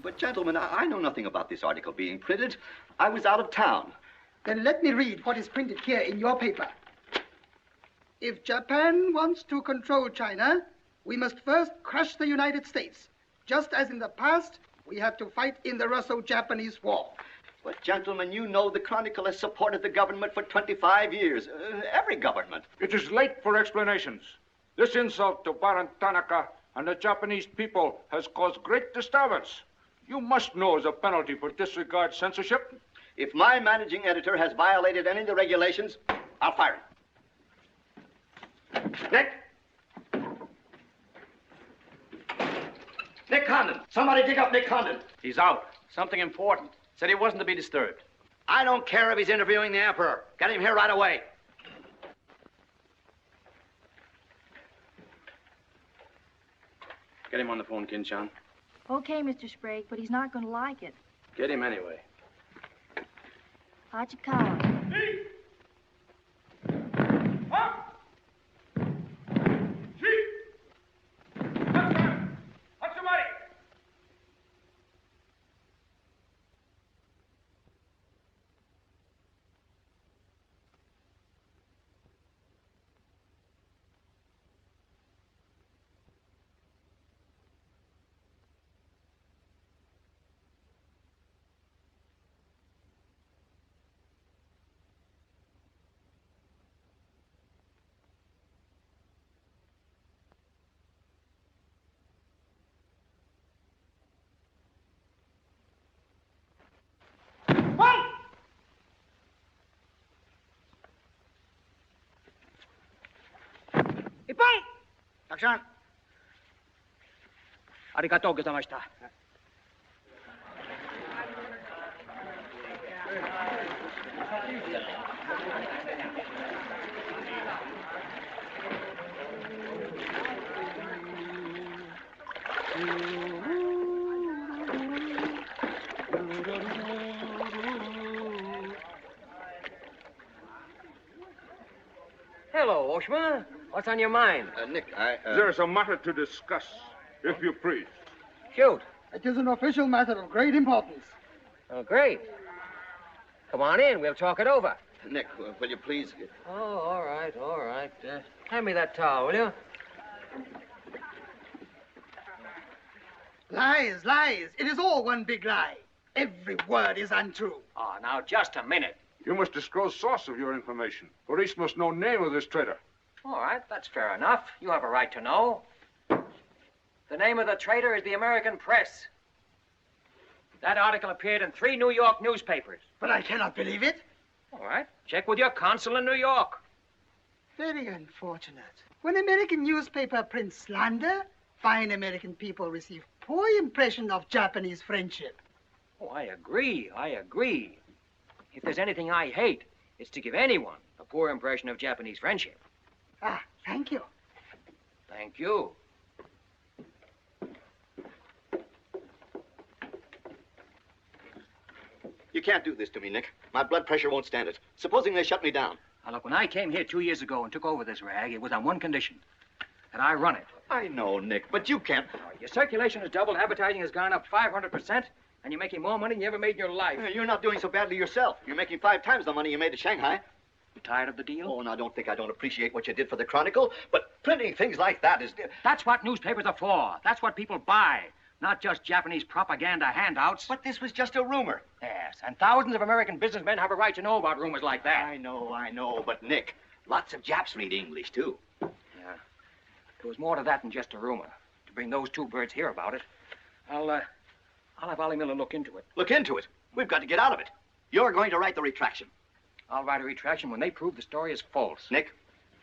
But, gentlemen, I know nothing about this article being printed. I was out of town. Then let me read what is printed here in your paper. If Japan wants to control China, we must first crush the United States. Just as in the past, we have to fight in the Russo-Japanese War. But, gentlemen, you know the Chronicle has supported the government for 25 years. Every government. It is late for explanations. This insult to Baron Tanaka and the Japanese people has caused great disturbance. You must know as a penalty for disregard censorship. If my managing editor has violated any of the regulations, I'll fire him. Nick! Nick Condon! Somebody dig up Nick Condon. He's out. Something important. Said he wasn't to be disturbed. I don't care if he's interviewing the Emperor. Get him here right away. Get him on the phone, Kin-chan. Okay, Mr. Sprague, but he's not going to like it. Get him anyway. Hachikawa. Jean. Arigatou gozaimashita. Hello, Oshma. What's on your mind? Nick, There's a matter to discuss, if you please. Shoot. It is an official matter of great importance. Oh, great. Come on in. We'll talk it over. Nick, will you please... Oh, all right, all right. Hand me that towel, will you? Lies, lies. It is all one big lie. Every word is untrue. Oh, now, just a minute. You must disclose source of your information. Police must know name of this traitor. All right, that's fair enough. You have a right to know. The name of the traitor is the American Press. That article appeared in 3 New York newspapers. But I cannot believe it. All right, check with your consul in New York. Very unfortunate. When American newspaper prints slander, fine American people receive poor impression of Japanese friendship. Oh, I agree, I agree. If there's anything I hate, it's to give anyone a poor impression of Japanese friendship. Ah, thank you. Thank you. You can't do this to me, Nick. My blood pressure won't stand it. Supposing they shut me down. Now, look, when I came here 2 years ago and took over this rag, it was on one condition, that I run it. I know, Nick, but you can't... Your circulation has doubled, advertising has gone up 500%, and you're making more money than you ever made in your life. You're not doing so badly yourself. You're making 5 times the money you made at Shanghai. You tired of the deal? Oh, now don't think I don't appreciate what you did for the Chronicle, but printing things like that is... That's what newspapers are for. That's what people buy. Not just Japanese propaganda handouts. But this was just a rumor. Yes, and thousands of American businessmen have a right to know about rumors like that. I know, but Nick, lots of Japs read English, too. Yeah. There was more to that than just a rumor. To bring those 2 birds here about it, I'll have Ollie Miller look into it. Look into it. We've got to get out of it. You're going to write the retraction. I'll write a retraction when they prove the story is false. Nick,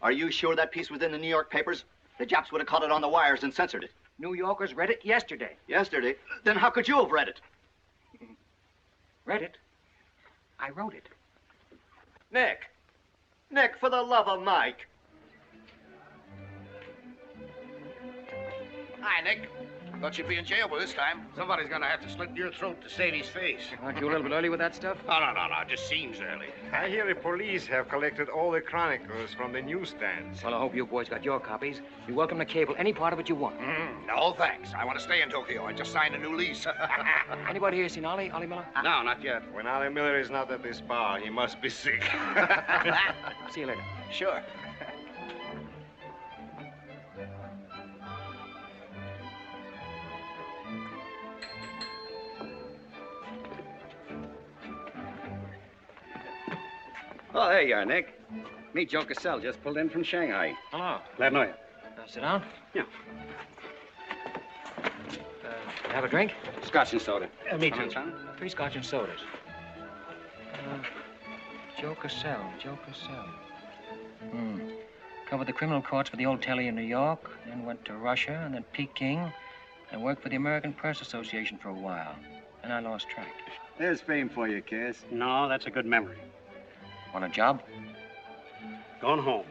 are you sure that piece was in the New York papers? The Japs would have caught it on the wires and censored it. New Yorkers read it yesterday. Yesterday? Then how could you have read it? Read it? I wrote it. Nick, for the love of Mike. Hi, Nick. Thought you'd be in jail by this time. Somebody's gonna have to slit your throat to save his face. Aren't you a little bit early with that stuff? Oh, no. Just seems early. I hear the police have collected all the chronicles from the newsstands. Well, I hope you boys got your copies. You're welcome to cable any part of it you want. No, thanks. I want to stay in Tokyo. I just signed a new lease. Anybody here seen Ollie Miller? No, not yet. When Ollie Miller is not at this bar, he must be sick. See you later. Sure. Oh, there you are, Nick. Meet Joe Cassell, just pulled in from Shanghai. Hello. Glad to know you. Sit down. Yeah. Have a drink? Scotch and soda. Me Come too. in, son. 3 Scotch and sodas. Joe Cassell. Covered the criminal courts for the old telly in New York, then went to Russia, and then Peking, and worked for the American Press Association for a while. And I lost track. There's fame for you, Cass. No, that's a good memory. Want a job? Gone home.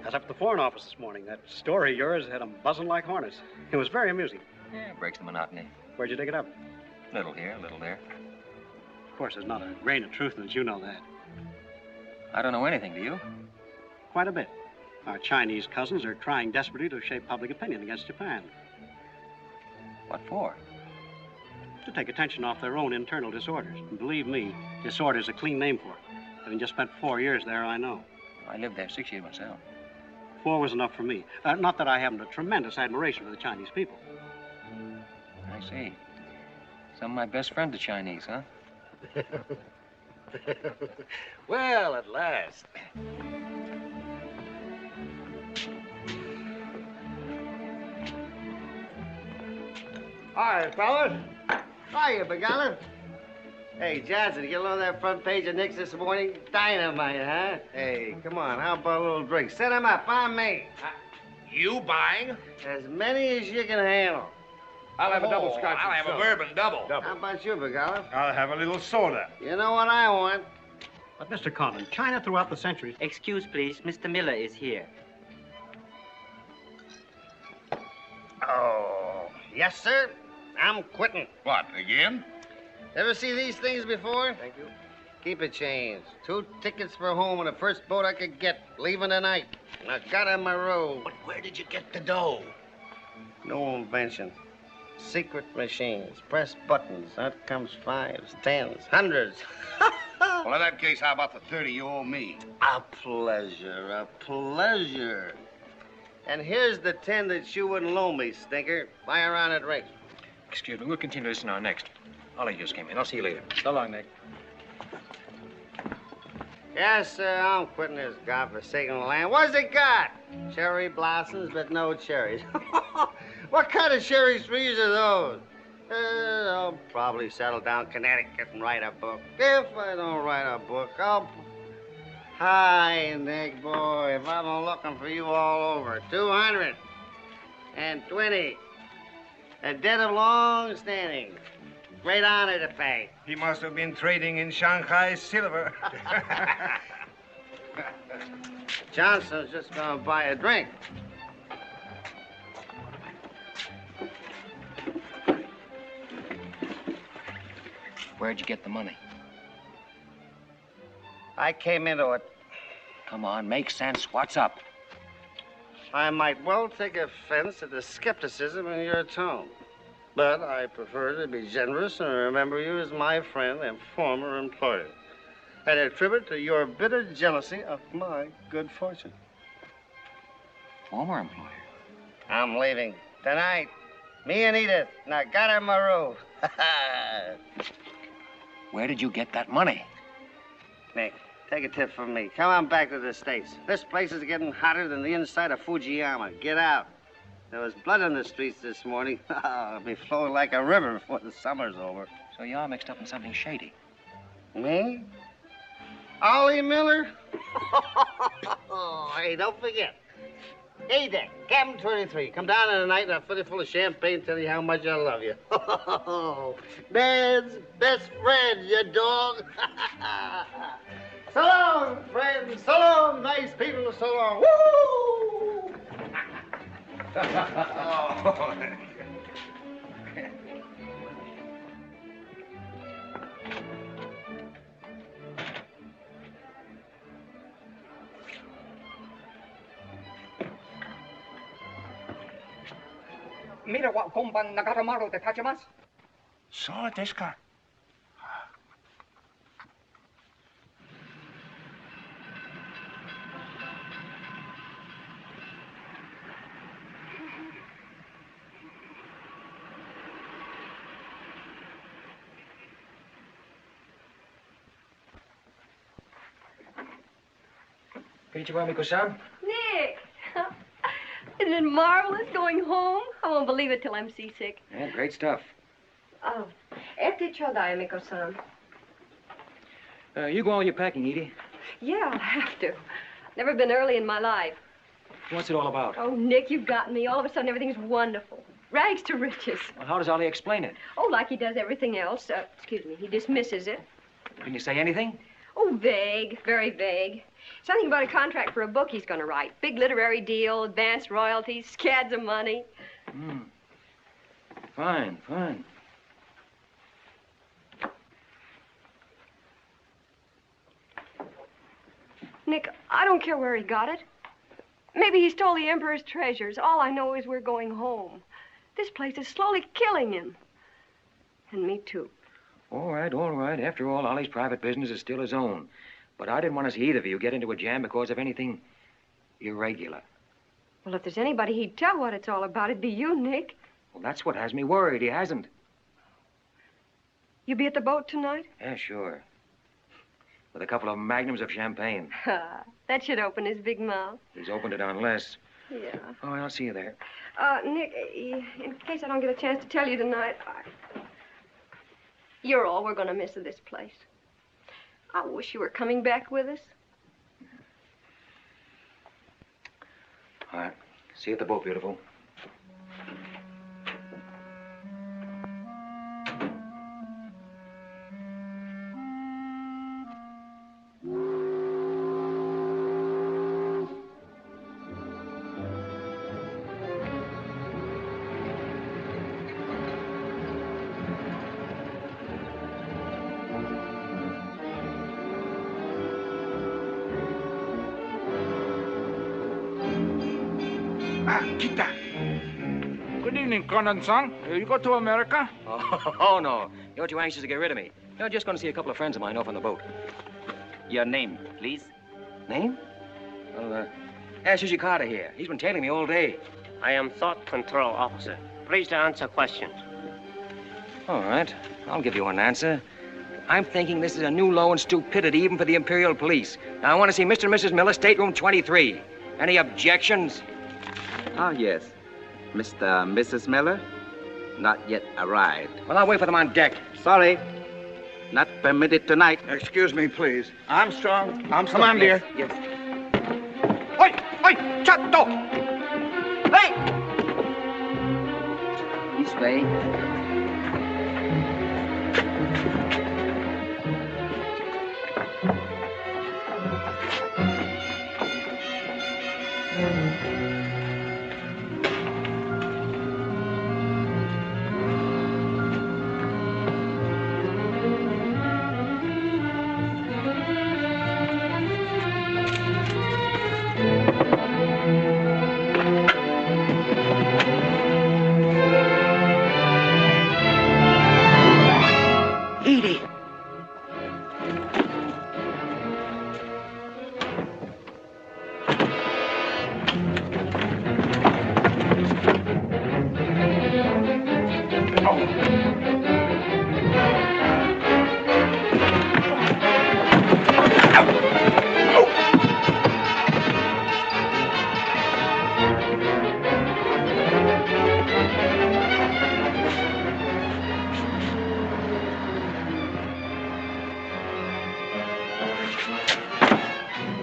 I was up at the Foreign Office this morning. That story of yours had them buzzing like hornets. It was very amusing. Yeah, it breaks the monotony. Where'd you dig it up? Little here, little there. Of course, there's not a grain of truth in it. You know that. I don't know anything, do you? Quite a bit. Our Chinese cousins are trying desperately to shape public opinion against Japan. What for? To take attention off their own internal disorders. And believe me, disorder's a clean name for it. Having just spent 4 years there, I know. I lived there 6 years myself. 4 was enough for me. Not that I haven't a tremendous admiration for the Chinese people. I see. Some of my best friends are Chinese, huh? Well, at last. Hi, fellas. Hiya, Big Allen. Hey, Jazzy, did you get along that front page of Nick's this morning? Dynamite, huh? Hey, come on, how about a little drink? Set him up on me. You buying? As many as you can handle. I'll have a double Oh, scotch. I'll have a bourbon double. How about you, Begala? I'll have a little soda. You know what I want? But, Mr. Conlon, China throughout the centuries. Excuse, please. Mr. Miller is here. Oh, yes, sir. I'm quitting. What, again? Ever see these things before? Thank you. Keep it changed. 2 tickets for home on the first boat I could get, leaving tonight. I got on my road. But where did you get the dough? No invention. Secret machines. Press buttons. Out comes 5s, 10s, 100s. Well, in that case, how about the 30 you owe me? A pleasure, a pleasure. And here's the 10 that you wouldn't loan me, stinker. Buy a round of drinks. Excuse me, we'll continue this in our next. Ollie just came in. I'll see you later. So long, Nick. Yes, sir, I'm quitting this godforsaken land. What's it got? Cherry blossoms, but no cherries. What kind of cherry trees are those? I'll probably settle down Connecticut and write a book. If I don't write a book, I'll... Hi, Nick, boy. If I've been looking for you all over. 220. A debt of long standing. Great honor to pay. He must have been trading in Shanghai silver. Johnson's just gonna buy a drink. Where'd you get the money? I came into it. Come on, make sense. What's up? I might well take offense at the skepticism in your tone. But I prefer to be generous and remember you as my friend and former employer. And attribute to your bitter jealousy of my good fortune. Former employer? I'm leaving tonight. Me and Edith. And I got her my robe. Where did you get that money? Nick, take a tip from me. Come on back to the States. This place is getting hotter than the inside of Fujiyama. Get out. There was blood on the streets this morning. It'll be flowing like a river before the summer's over. So you're mixed up in something shady. Me? Ollie Miller? Hey, don't forget. Hey, Dick, Captain 23. Come down in the night and I'll fill you full of champagne and tell you how much I love you. Man's best friend, you dog. So long, friends. So long, nice people. So long. Woo! Mira wa komban nagaramaru de tachimasu. So desu ka? Konnichiwa, Miko-san. Nick! Isn't it marvelous going home? I won't believe it till I'm seasick. Yeah, great stuff. Oh, ete chodai, Miko-san. You go all your packing, Edie. Yeah, I'll have to. Never been early in my life. What's it all about? Oh, Nick, you've got me. All of a sudden, everything's wonderful. Rags to riches. Well, how does Ollie explain it? Oh, like he does everything else. Excuse me, he dismisses it. Can you say anything? Oh, vague, very vague. Something about a contract for a book he's going to write. Big literary deal, advanced royalties, scads of money. Fine, fine. Nick, I don't care where he got it. Maybe he stole the Emperor's treasures. All I know is we're going home. This place is slowly killing him. And me, too. All right, all right. After all, Ollie's private business is still his own. But I didn't want to see either of you get into a jam because of anything irregular. Well, if there's anybody he'd tell what it's all about, it'd be you, Nick. Well, that's what has me worried. He hasn't. You be at the boat tonight? Yeah, sure. With a couple of magnums of champagne. That should open his big mouth. He's opened it on less. Yeah. Oh, I'll see you there. Nick, in case I don't get a chance to tell you tonight, you're all we're going to miss of this place. I wish you were coming back with us. All right. See you at the boat, beautiful. Kita. Good evening, Conan-san. You go to America? Oh, no. You're too anxious to get rid of me. You're just going to see a couple of friends of mine off on the boat. Your name, please? Name? Well, Sushi Carter here. He's been tailing me all day. I am Thought Control Officer. Please to answer questions. All right. I'll give you an answer. I'm thinking this is a new low in stupidity even for the Imperial Police. Now, I want to see Mr. and Mrs. Miller, stateroom 23. Any objections? Ah, yes. Mr. and Mrs. Miller? Not yet arrived. Well, I'll wait for them on deck. Sorry. Not permitted tonight. Excuse me, please. Armstrong. Come on, dear. Yes. Oi! Oi! Chatto! Hey! This way.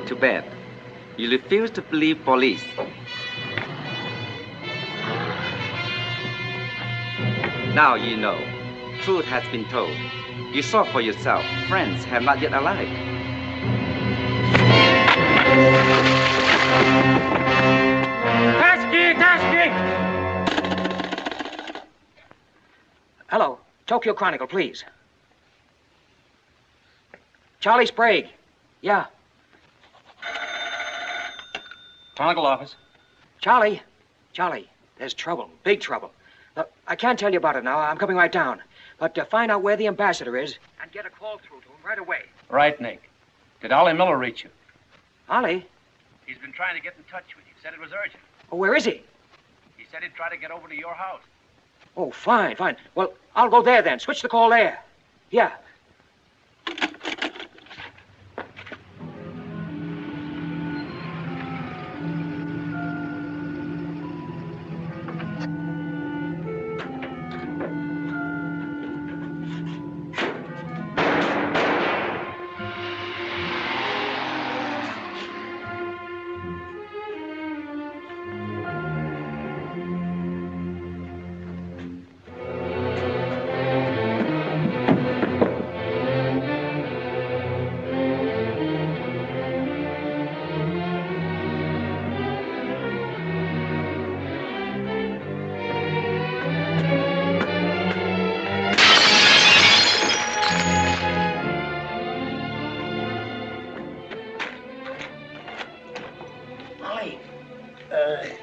Too bad. You refuse to believe police. Now you know. Truth has been told. You saw for yourself. Friends have not yet arrived. Cagney! Hello. Tokyo Chronicle, please. Charlie Sprague. Yeah. Chronicle office. Charlie, there's trouble, big trouble. I can't tell you about it now. I'm coming right down. But find out where the ambassador is and get a call through to him right away. Right, Nick. Did Ollie Miller reach you? Ollie? He's been trying to get in touch with you. Said it was urgent. Oh, where is he? He said he'd try to get over to your house. Oh, fine. Well, I'll go there then. Switch the call there. Yeah.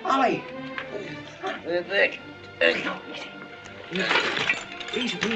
Ollie! Vic. Easy.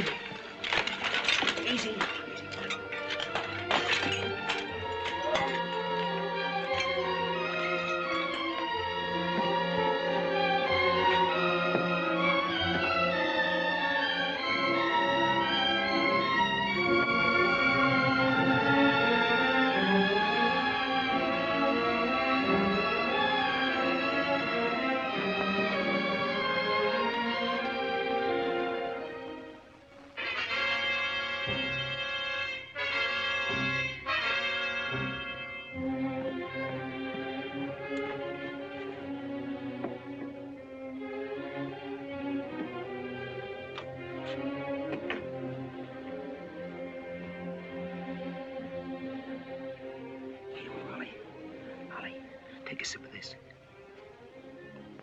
Take a sip of this.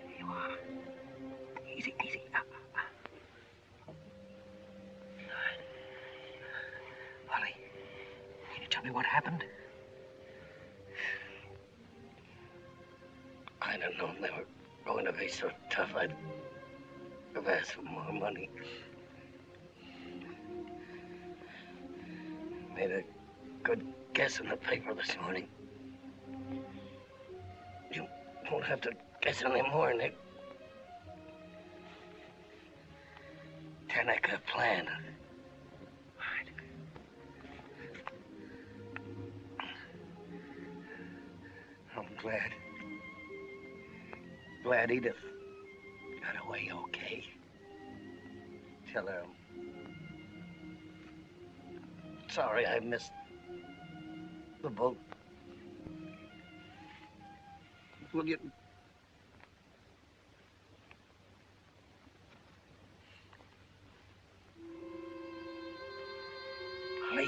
Here you are. Easy, easy. Polly, can you tell me what happened? I don't know. They were going to be so tough, I'd have asked for more money. Made a good guess in the paper this morning. You won't have to guess anymore, Nick. Tanaka plan. I'm glad Edith got away okay. Tell her I'm sorry I missed the boat. Will you... Polly.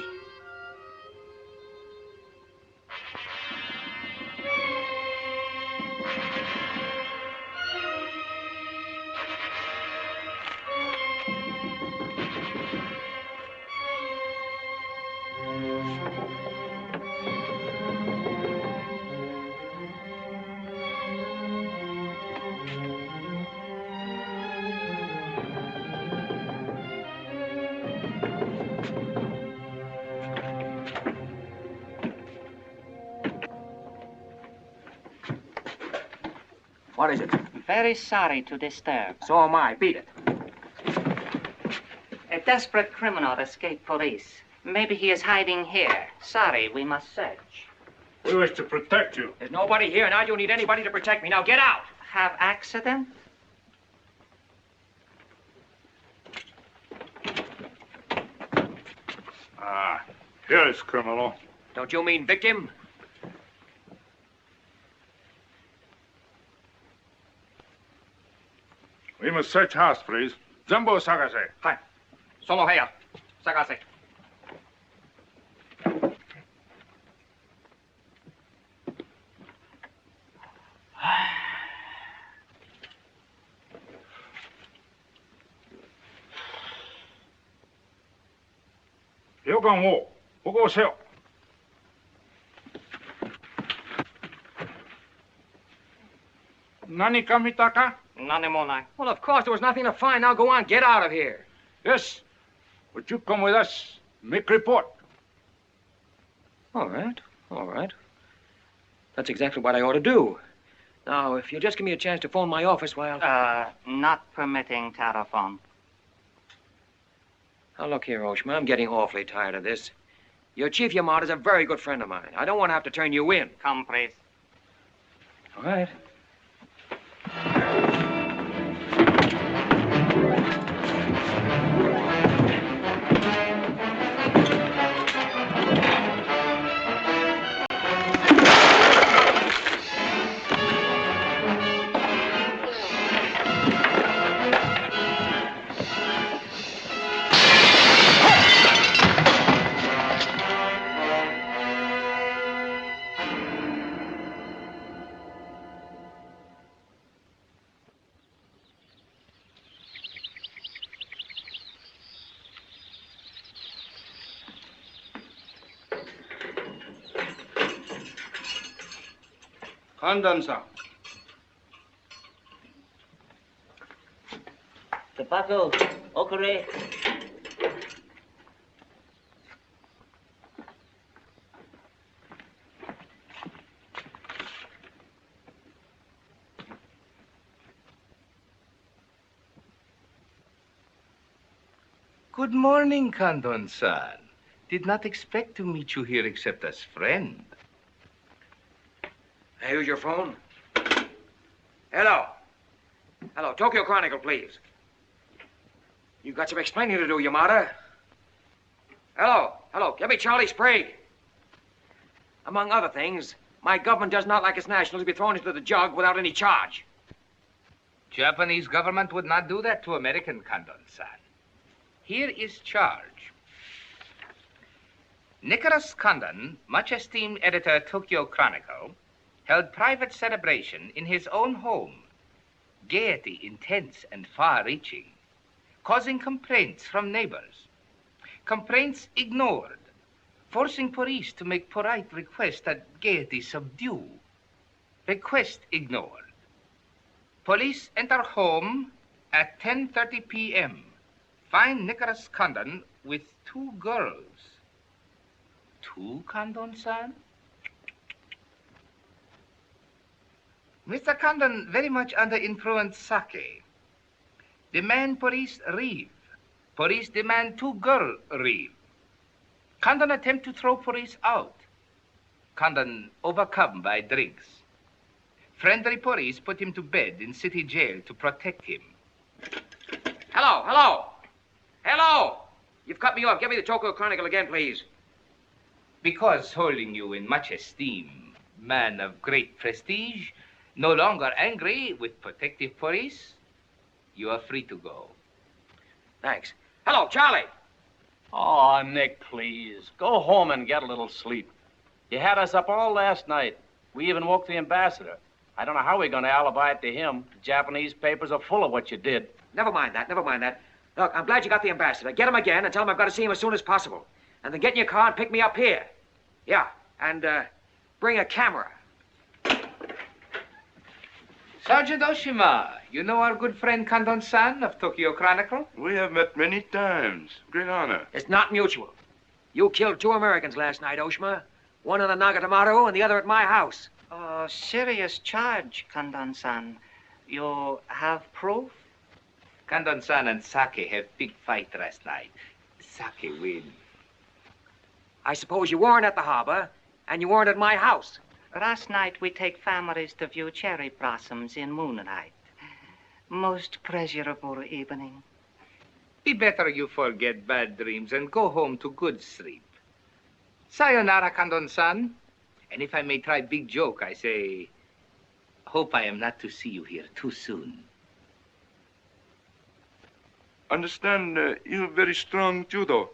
What is it? Very sorry to disturb. So am I. Beat it. A desperate criminal escaped police. Maybe he is hiding here. Sorry, we must search. We wish to protect you. There's nobody here, and I don't need anybody to protect me. Now get out. Have accident? Ah, here is criminal. Don't you mean victim? We must search house, please. Zambo Sagase. Hi. Solo heya. Sagase. 여관 5, 보고 오세요. Nani kamitaka? Nanemona. Well, of course, there was nothing to find. Now go on. Get out of here. Yes. Would you come with us? Make report. All right. All right. That's exactly what I ought to do. Now, if you just give me a chance to phone my office while... Not permitting telephone. Now, look here, Oshman. I'm getting awfully tired of this. Your Chief Yamada's a very good friend of mine. I don't want to have to turn you in. Come, please. All right. Condensa. Tobacco. Okare. Good morning, Kandon-san. Did not expect to meet you here except as friend. Hey, use your phone. Hello. Hello, Tokyo Chronicle, please. You've got some explaining to do, Yamada. Hello. Hello, give me Charlie Sprague. Among other things, my government does not like its nationals to be thrown into the jug without any charge. Japanese government would not do that to American, Kandon-san. Here is charge. Nicholas Condon, much esteemed editor Tokyo Chronicle, held private celebration in his own home. Gaiety intense and far-reaching, causing complaints from neighbors. Complaints ignored, forcing police to make polite requests that Gaiety subdue. Request ignored. Police enter home at 10:30 p.m. Find Nicholas Condon with 2 girls. 2, Condon-san? Mr. Condon very much under influence sake. Demand police leave. Police demand 2 girls leave. Condon attempt to throw police out. Condon overcome by drinks. Friendly police put him to bed in city jail to protect him. Hello, hello. Hello. You've cut me off. Give me the Tokyo Chronicle again, please. Because holding you in much esteem, man of great prestige, no longer angry with protective police, you are free to go. Thanks. Hello, Charlie. Oh, Nick, please. Go home and get a little sleep. You had us up all last night. We even woke the ambassador. I don't know how we're going to alibi it to him. The Japanese papers are full of what you did. Never mind that, never mind that. Look, I'm glad you got the ambassador. Get him again and tell him I've got to see him as soon as possible. And then get in your car and pick me up here. Yeah, and bring a camera. Sergeant Oshima, you know our good friend Condon-san of Tokyo Chronicle? We have met many times. Great honor. It's not mutual. You killed 2 Americans last night, Oshima. One in the Nagatomaru and the other at my house. Oh, serious charge, Condon-san. You have proof? Condon-san and Sake have big fight last night. Sake win. I suppose you weren't at the harbor, and you weren't at my house. Last night we take families to view cherry blossoms in moonlight. Most pleasurable evening. Be better you forget bad dreams and go home to good sleep. Sayonara, Condon-san. And if I may try big joke, I say, hope I am not to see you here too soon. Understand you have very strong judo.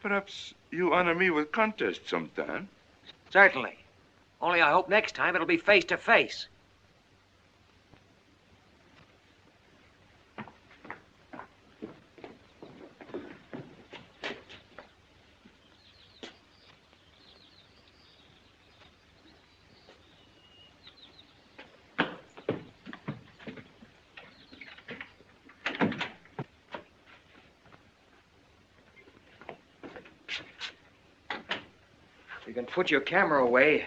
Perhaps you honor me with contest sometime. Certainly. Only I hope next time it'll be face to face. You can put your camera away.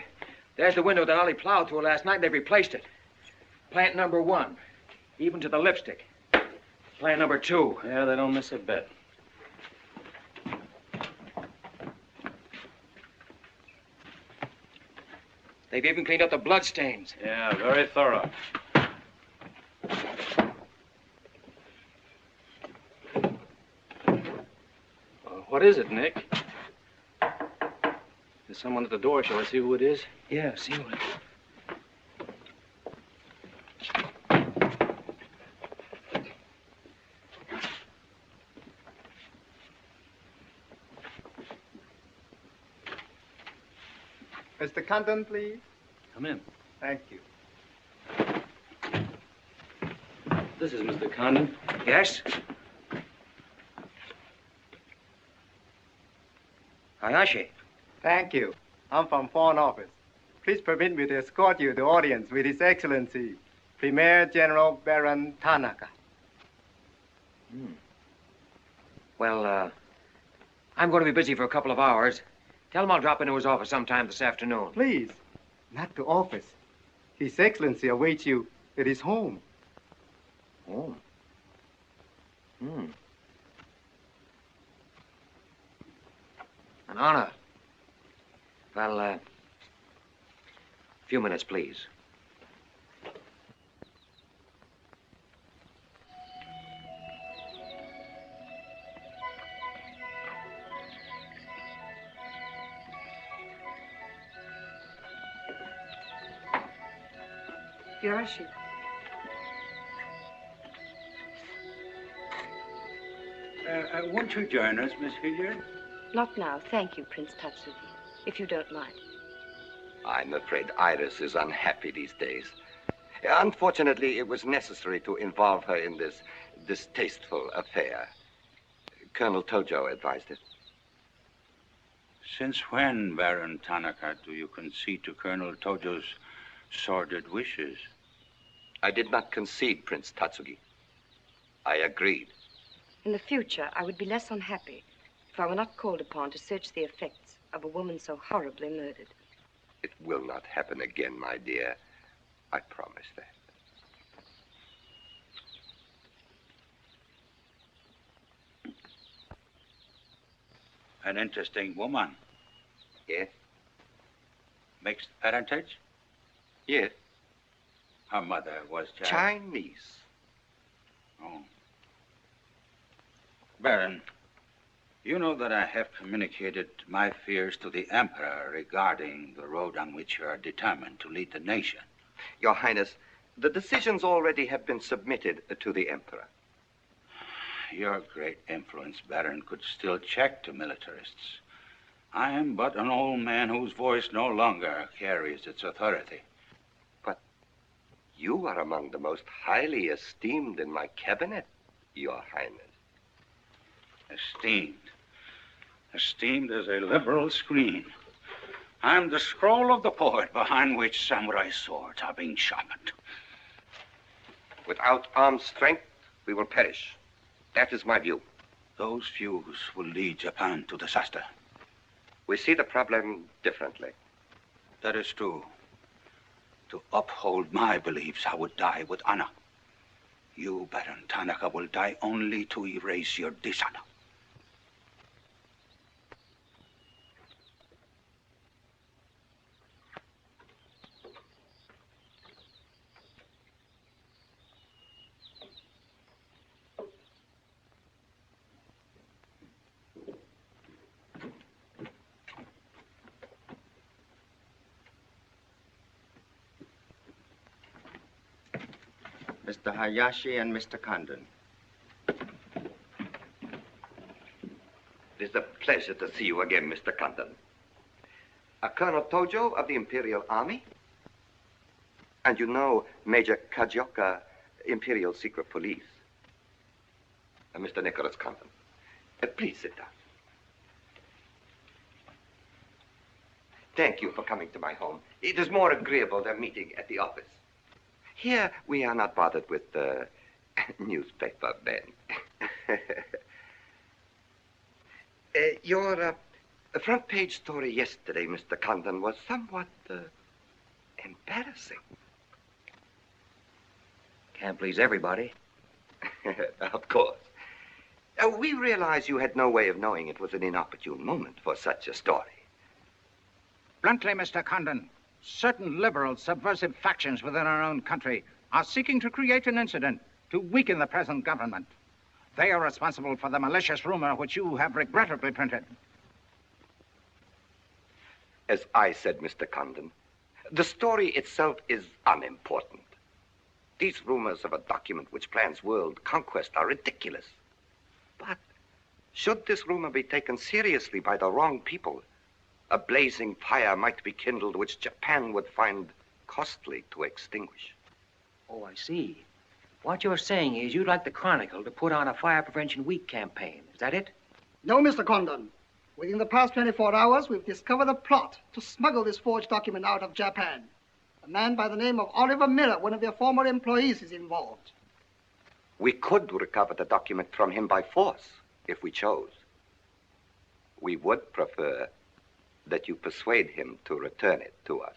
There's the window that Ollie plowed through last night, and they've replaced it. Plant number 1, even to the lipstick. Plant number 2. Yeah, they don't miss a bit. They've even cleaned up the bloodstains. Yeah, very thorough. What is it, Nick? There's someone at the door. Shall I see who it is? Yeah, see who it is. Mr. Condon, please. Come in. Thank you. This is Mr. Condon. Yes? Hayashi. Thank you. I'm from Foreign Office. Please permit me to escort you to the audience with His Excellency, Premier General Baron Tanaka. Well, I'm going to be busy for a couple of hours. Tell him I'll drop into his office sometime this afternoon. Please, not to office. His Excellency awaits you at his home. Home? An honor. Well, a few minutes, please. Yoshi. Won't you join us, Miss Hilliard? Not now, thank you, Prince Tatsuki, if you don't mind. I'm afraid Iris is unhappy these days. Unfortunately, it was necessary to involve her in this distasteful affair. Colonel Tojo advised it. Since when, Baron Tanaka, do you concede to Colonel Tojo's sordid wishes? I did not concede, Prince Tatsugi. I agreed. In the future, I would be less unhappy if I were not called upon to search the effects of a woman so horribly murdered. It will not happen again, my dear. I promise that. An interesting woman. Yes? Mixed parentage? Yes. Her mother was Chinese. Oh. Baron, you know that I have communicated my fears to the Emperor regarding the road on which you are determined to lead the nation. Your Highness, the decisions already have been submitted to the Emperor. Your great influence, Baron, could still check the militarists. I am but an old man whose voice no longer carries its authority. But you are among the most highly esteemed in my cabinet, Your Highness. Esteemed. Esteemed as a liberal screen. I'm the scroll of the poet behind which samurai swords are being sharpened. Without armed strength, we will perish. That is my view. Those views will lead Japan to disaster. We see the problem differently. That is true. To uphold my beliefs, I would die with honor. You, Baron Tanaka, will die only to erase your dishonor. Mr. Hayashi and Mr. Condon. It is a pleasure to see you again, Mr. Condon. Colonel Tojo of the Imperial Army. And you know Major Kajioka, Imperial Secret Police. Mr. Nicholas Condon. Please sit down. Thank you for coming to my home. It is more agreeable than meeting at the office. Here, we are not bothered with newspaper men. Your front page story yesterday, Mr. Condon, was somewhat embarrassing. Can't please everybody. Of course. We realize you had no way of knowing it was an inopportune moment for such a story. Bluntly, Mr. Condon, certain liberal subversive factions within our own country are seeking to create an incident to weaken the present government. They are responsible for the malicious rumor which you have regrettably printed. As I said, Mr. Condon, the story itself is unimportant. These rumors of a document which plans world conquest are ridiculous. But should this rumor be taken seriously by the wrong people, a blazing fire might be kindled which Japan would find costly to extinguish. Oh, I see. What you're saying is you'd like the Chronicle to put on a Fire Prevention Week campaign. Is that it? No, Mr. Condon. Within the past 24 hours, we've discovered a plot to smuggle this forged document out of Japan. A man by the name of Oliver Miller, one of their former employees, is involved. We could recover the document from him by force, if we chose. We would prefer that you persuade him to return it to us.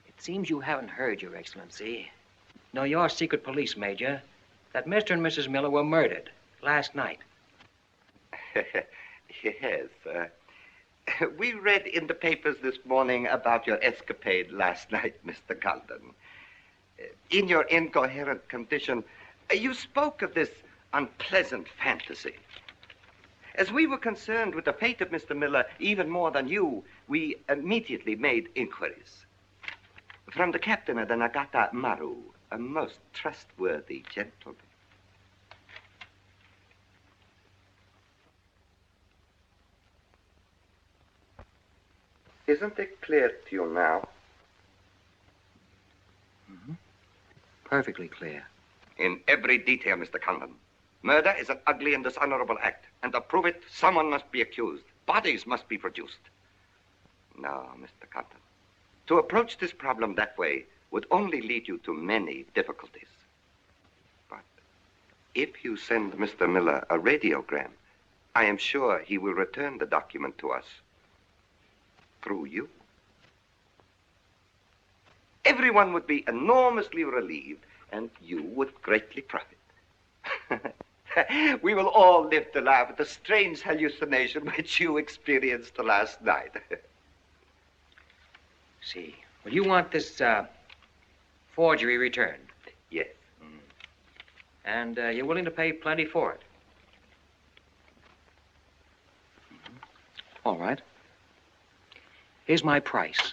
It seems you haven't heard, Your Excellency. No, your secret police, Major, that Mr. and Mrs. Miller were murdered last night. Yes. We read in the papers this morning about your escapade last night, Mr. Condon. In your incoherent condition, you spoke of this unpleasant fantasy. As we were concerned with the fate of Mr. Miller even more than you, we immediately made inquiries. From the captain of the Nagata Maru, a most trustworthy gentleman. Isn't it clear to you now? Perfectly clear. In every detail, Mr. Condon. Murder is an ugly and dishonorable act, and to prove it, someone must be accused. Bodies must be produced. No, Mr. Condon. To approach this problem that way would only lead you to many difficulties. But if you send Mr. Miller a radiogram, I am sure he will return the document to us through you. Everyone would be enormously relieved, and you would greatly profit. We will all live to laugh at the strange hallucination which you experienced last night. See. Well, you want this forgery returned? Yes. And you're willing to pay plenty for it? All right. Here's my price.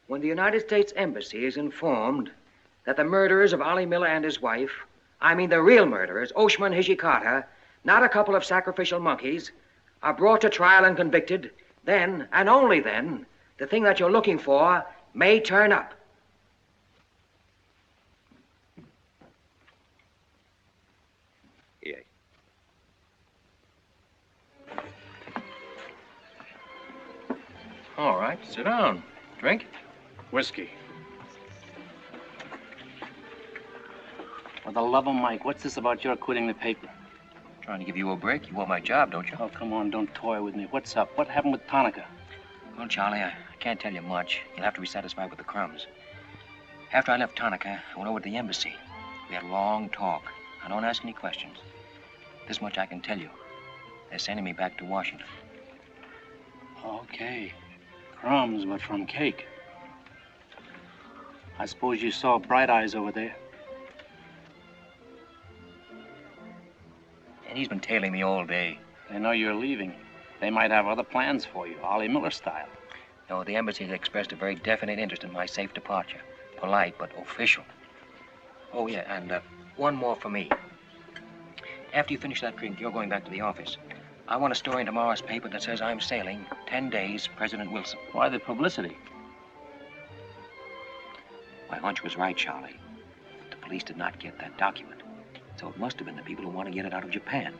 When the United States Embassy is informed that the murderers of Ollie Miller and his wife, I mean the real murderers, Oshma and Hijikata, not a couple of sacrificial monkeys, are brought to trial and convicted, then, and only then, the thing that you're looking for may turn up. Yes. All right, sit down. Drink? Whiskey. For the love of Mike, what's this about your quitting the paper? Trying to give you a break. You want my job, don't you? Oh, come on, don't toy with me. What's up? What happened with Tonica? Well, Charlie, I can't tell you much. You'll have to be satisfied with the crumbs. After I left Tonica, I went over to the embassy. We had a long talk. I don't ask any questions. This much I can tell you. They're sending me back to Washington. Okay. Crumbs, but from cake. I suppose you saw Bright Eyes over there. And he's been tailing me all day. They know you're leaving. They might have other plans for you, Ollie Miller style. No, the embassy has expressed a very definite interest in my safe departure. Polite, but official. Oh, yeah, and one more for me. After you finish that drink, you're going back to the office. I want a story in tomorrow's paper that says I'm sailing 10 days, President Wilson. Why the publicity? My hunch was right, Charlie. The police did not get that document. So it must have been the people who want to get it out of Japan.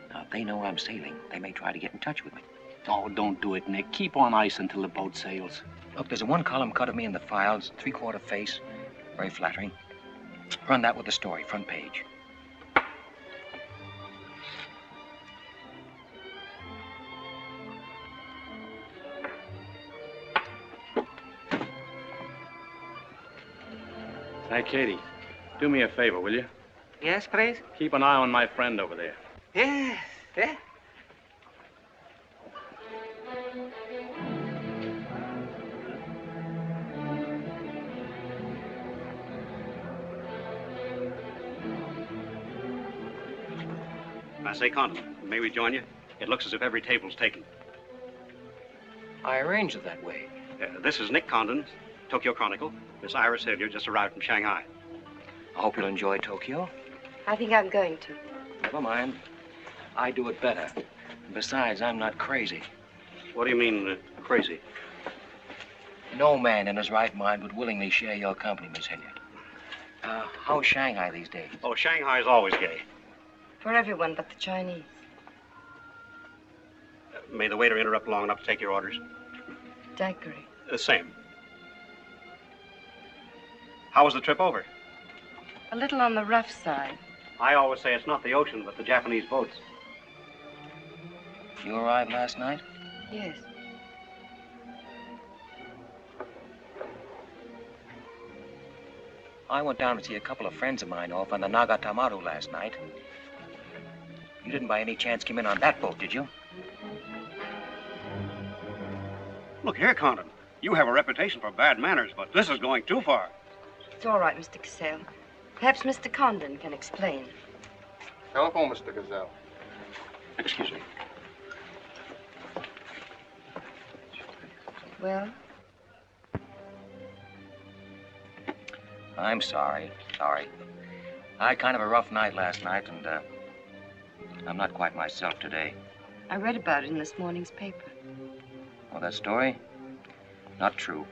Now, if they know I'm sailing, they may try to get in touch with me. Oh, don't do it, Nick. Keep on ice until the boat sails. Look, there's a one-column cut of me in the files, 3/4 face. Very flattering. Run that with the story, front page. Hey, Katie, do me a favor, will you? Yes, please? Keep an eye on my friend over there. Yes, yeah. I say, Condon, may we join you? It looks as if every table's taken. I arranged it that way. This is Nick Condon, Tokyo Chronicle. Miss Iris Hilliard just arrived from Shanghai. I hope you'll enjoy Tokyo. I think I'm going to. Never mind. I do it better. Besides, I'm not crazy. What do you mean, crazy? No man in his right mind would willingly share your company, Miss Hilliard. How's Shanghai these days? Oh, Shanghai's always gay. For everyone but the Chinese. May the waiter interrupt long enough to take your orders? Daiquiri. Same. How was the trip over? A little on the rough side. I always say it's not the ocean, but the Japanese boats. You arrived last night? Yes. I went down to see a couple of friends of mine off on the Nagatamaru last night. You didn't by any chance come in on that boat, did you? Look here, Condon. You have a reputation for bad manners, but this is going too far. It's all right, Mr. Cassell. Perhaps Mr. Condon can explain. Telephone, Mr. Gazelle. Excuse me. Well? I'm sorry. Sorry. I had kind of a rough night last night, and I'm not quite myself today. I read about it in this morning's paper. Oh, that story? Not true.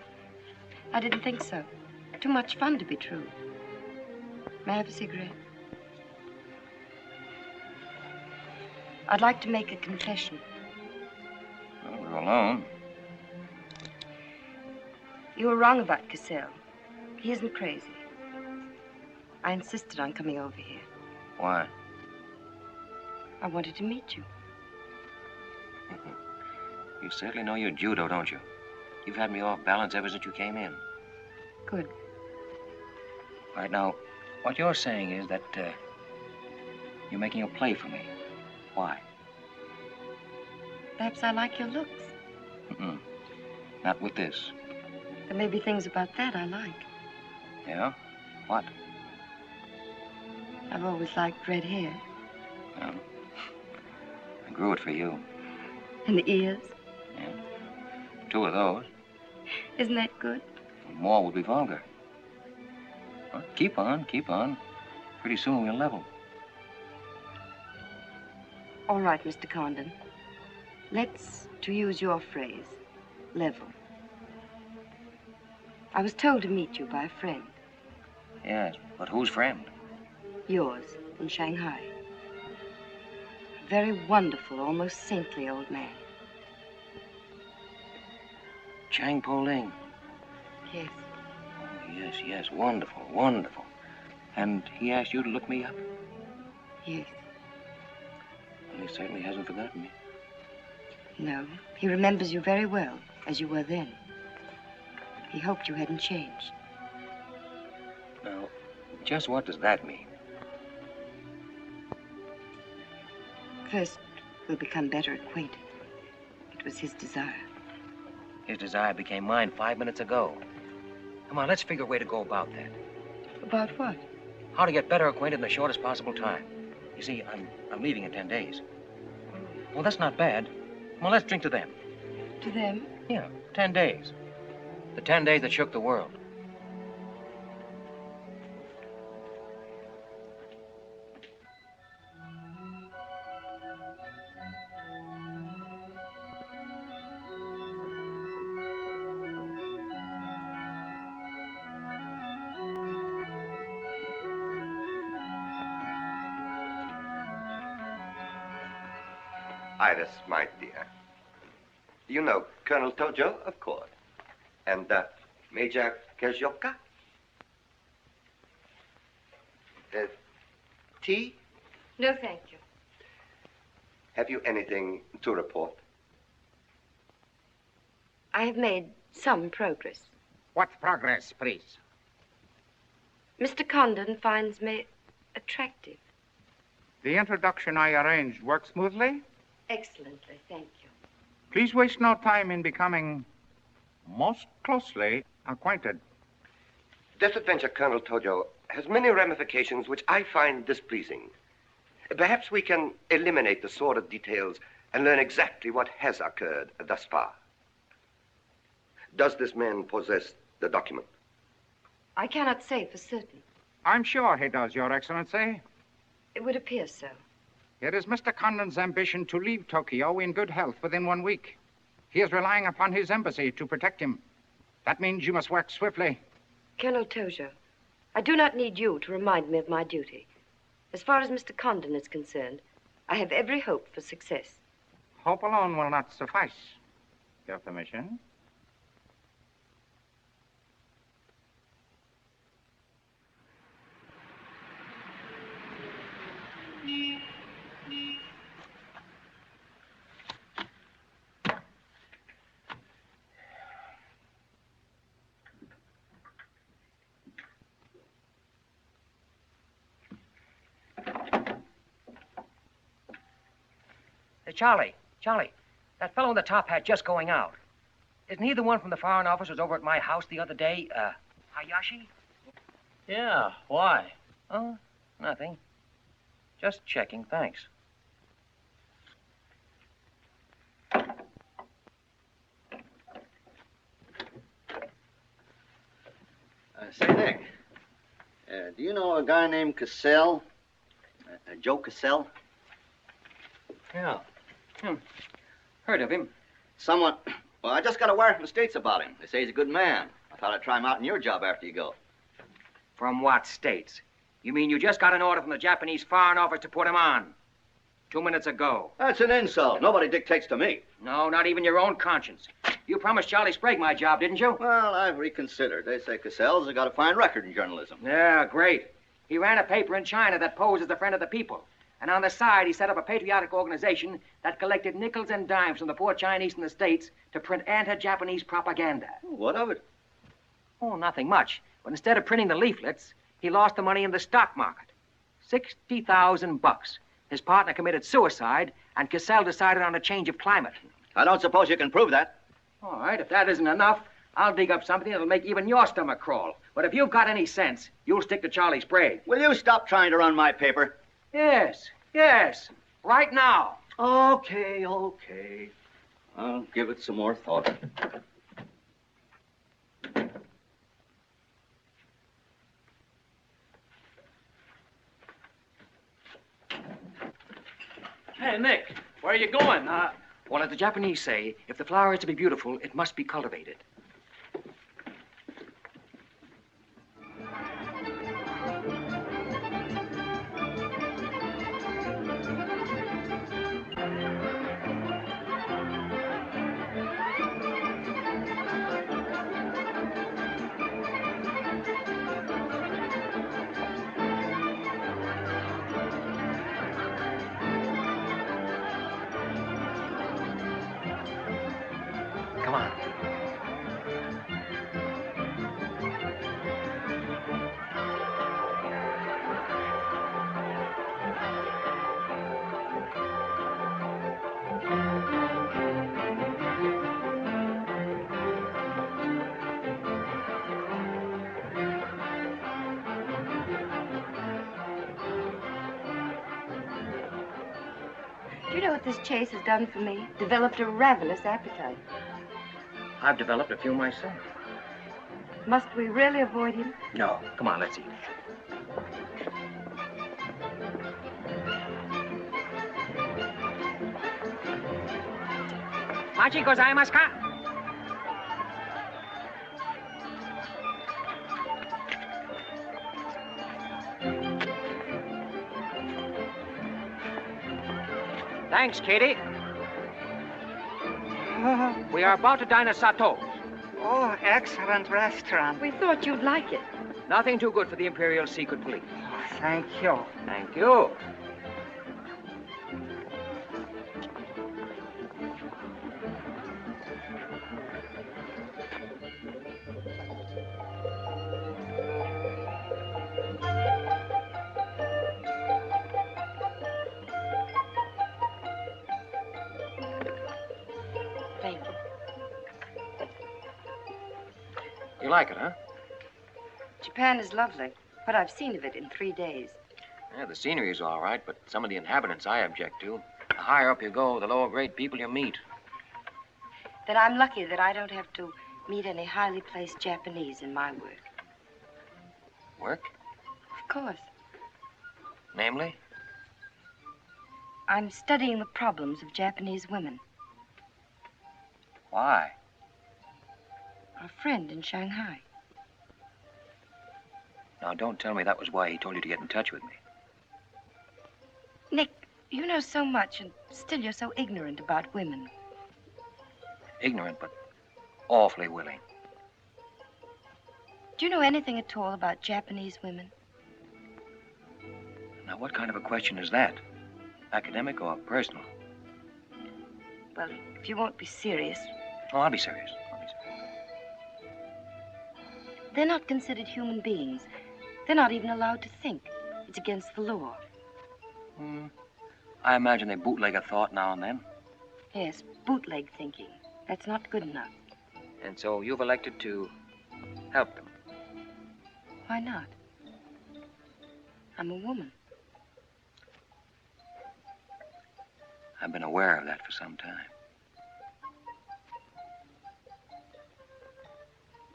I didn't think so. Too much fun to be true. May I have a cigarette? I'd like to make a confession. Well, we're alone. You were wrong about Cassell. He isn't crazy. I insisted on coming over here. Why? I wanted to meet you. You certainly know your judo, don't you? You've had me off balance ever since you came in. Good. Right now, what you're saying is that you're making a play for me. Why? Perhaps I like your looks. Mm-mm. Not with this. There may be things about that I like. Yeah? What? I've always liked red hair. Well, I grew it for you. And the ears. Yeah. 2 of those. Isn't that good? More would be vulgar. Well, keep on, keep on. Pretty soon we'll level. All right, Mr. Condon. Let's, to use your phrase, level. I was told to meet you by a friend. Yes, but whose friend? Yours, in Shanghai. A very wonderful, almost saintly old man. Chang Po Ling. Yes. Oh, yes, yes, wonderful, wonderful. And he asked you to look me up? Yes. Well, he certainly hasn't forgotten me. No, he remembers you very well, as you were then. He hoped you hadn't changed. Now, just what does that mean? First, we'll become better acquainted. It was his desire. His desire became mine 5 minutes ago. Come on, let's figure a way to go about that. About what? How to get better acquainted in the shortest possible time. You see, I'm leaving in 10 days. Well, that's not bad. Come on, let's drink to them. To them? Yeah, 10 days. The 10 days that shook the world. Iris, my dear. You know Colonel Tojo, of course. And Major Kezioka. Tea? No, thank you. Have you anything to report? I have made some progress. What progress, please? Mr. Condon finds me attractive. The introduction I arranged worked smoothly? Excellently, thank you. Please waste no time in becoming most closely acquainted. This adventure, Colonel Tojo, has many ramifications which I find displeasing. Perhaps we can eliminate the sordid details and learn exactly what has occurred thus far. Does this man possess the document? I cannot say for certain. I'm sure he does, Your Excellency. It would appear so. It is Mr. Condon's ambition to leave Tokyo in good health within 1 week. He is relying upon his embassy to protect him. That means you must work swiftly. Colonel Tojo, I do not need you to remind me of my duty. As far as Mr. Condon is concerned, I have every hope for success. Hope alone will not suffice. Your permission? Hey, Charlie, that fellow in the top hat just going out. Isn't he the one from the Foreign Office who was over at my house the other day? Hayashi? Yeah, why? Oh, nothing. Just checking, thanks. Say, Nick, do you know a guy named Cassell? Joe Cassell? Yeah. Heard of him. Someone... Well, I just got a wire from the States about him. They say he's a good man. I thought I'd try him out in your job after you go. From what states? You mean you just got an order from the Japanese Foreign Office to put him on? 2 minutes ago. That's an insult. Nobody dictates to me. No, not even your own conscience. You promised Charlie Sprague my job, didn't you? Well, I've reconsidered. They say Cassell's got a fine record in journalism. Yeah, great. He ran a paper in China that posed as a friend of the people. And on the side, he set up a patriotic organization that collected nickels and dimes from the poor Chinese in the States to print anti-Japanese propaganda. What of it? Oh, nothing much. But instead of printing the leaflets, he lost the money in the stock market. $60,000. His partner committed suicide, and Cassell decided on a change of climate. I don't suppose you can prove that. All right, if that isn't enough, I'll dig up something that'll make even your stomach crawl. But if you've got any sense, you'll stick to Charlie Sprague. Will you stop trying to run my paper? Yes, right now. Okay. I'll give it some more thought. Hey, Nick, where are you going? Well, as the Japanese say, if the flower is to be beautiful, it must be cultivated. Come on. Do you know what this chase has done for me? Developed a ravenous appetite. I've developed a few myself. Must we really avoid him? No. Come on, let's eat. Machi gozaimasu ka? Thanks, Katie. We are about to dine at Sato. Oh, excellent restaurant. We thought you'd like it. Nothing too good for the Imperial Secret Police. Thank you. Thank you. Thank you. You like it, huh? Japan is lovely. What I've seen of it in 3 days. Yeah, the scenery's all right, but some of the inhabitants I object to. The higher up you go, the lower grade people you meet. Then I'm lucky that I don't have to meet any highly placed Japanese in my work. Work? Of course. Namely? I'm studying the problems of Japanese women. Why? A friend in Shanghai. Now, don't tell me that was why he told you to get in touch with me. Nick, you know so much, and still you're so ignorant about women. Ignorant, but awfully willing. Do you know anything at all about Japanese women? Now, what kind of a question is that? Academic or personal? Well, if you won't be serious. Oh, I'll be serious. They're not considered human beings. They're not even allowed to think. It's against the law. I imagine they bootleg a thought now and then. Yes, bootleg thinking. That's not good enough. And so you've elected to help them. Why not? I'm a woman. I've been aware of that for some time.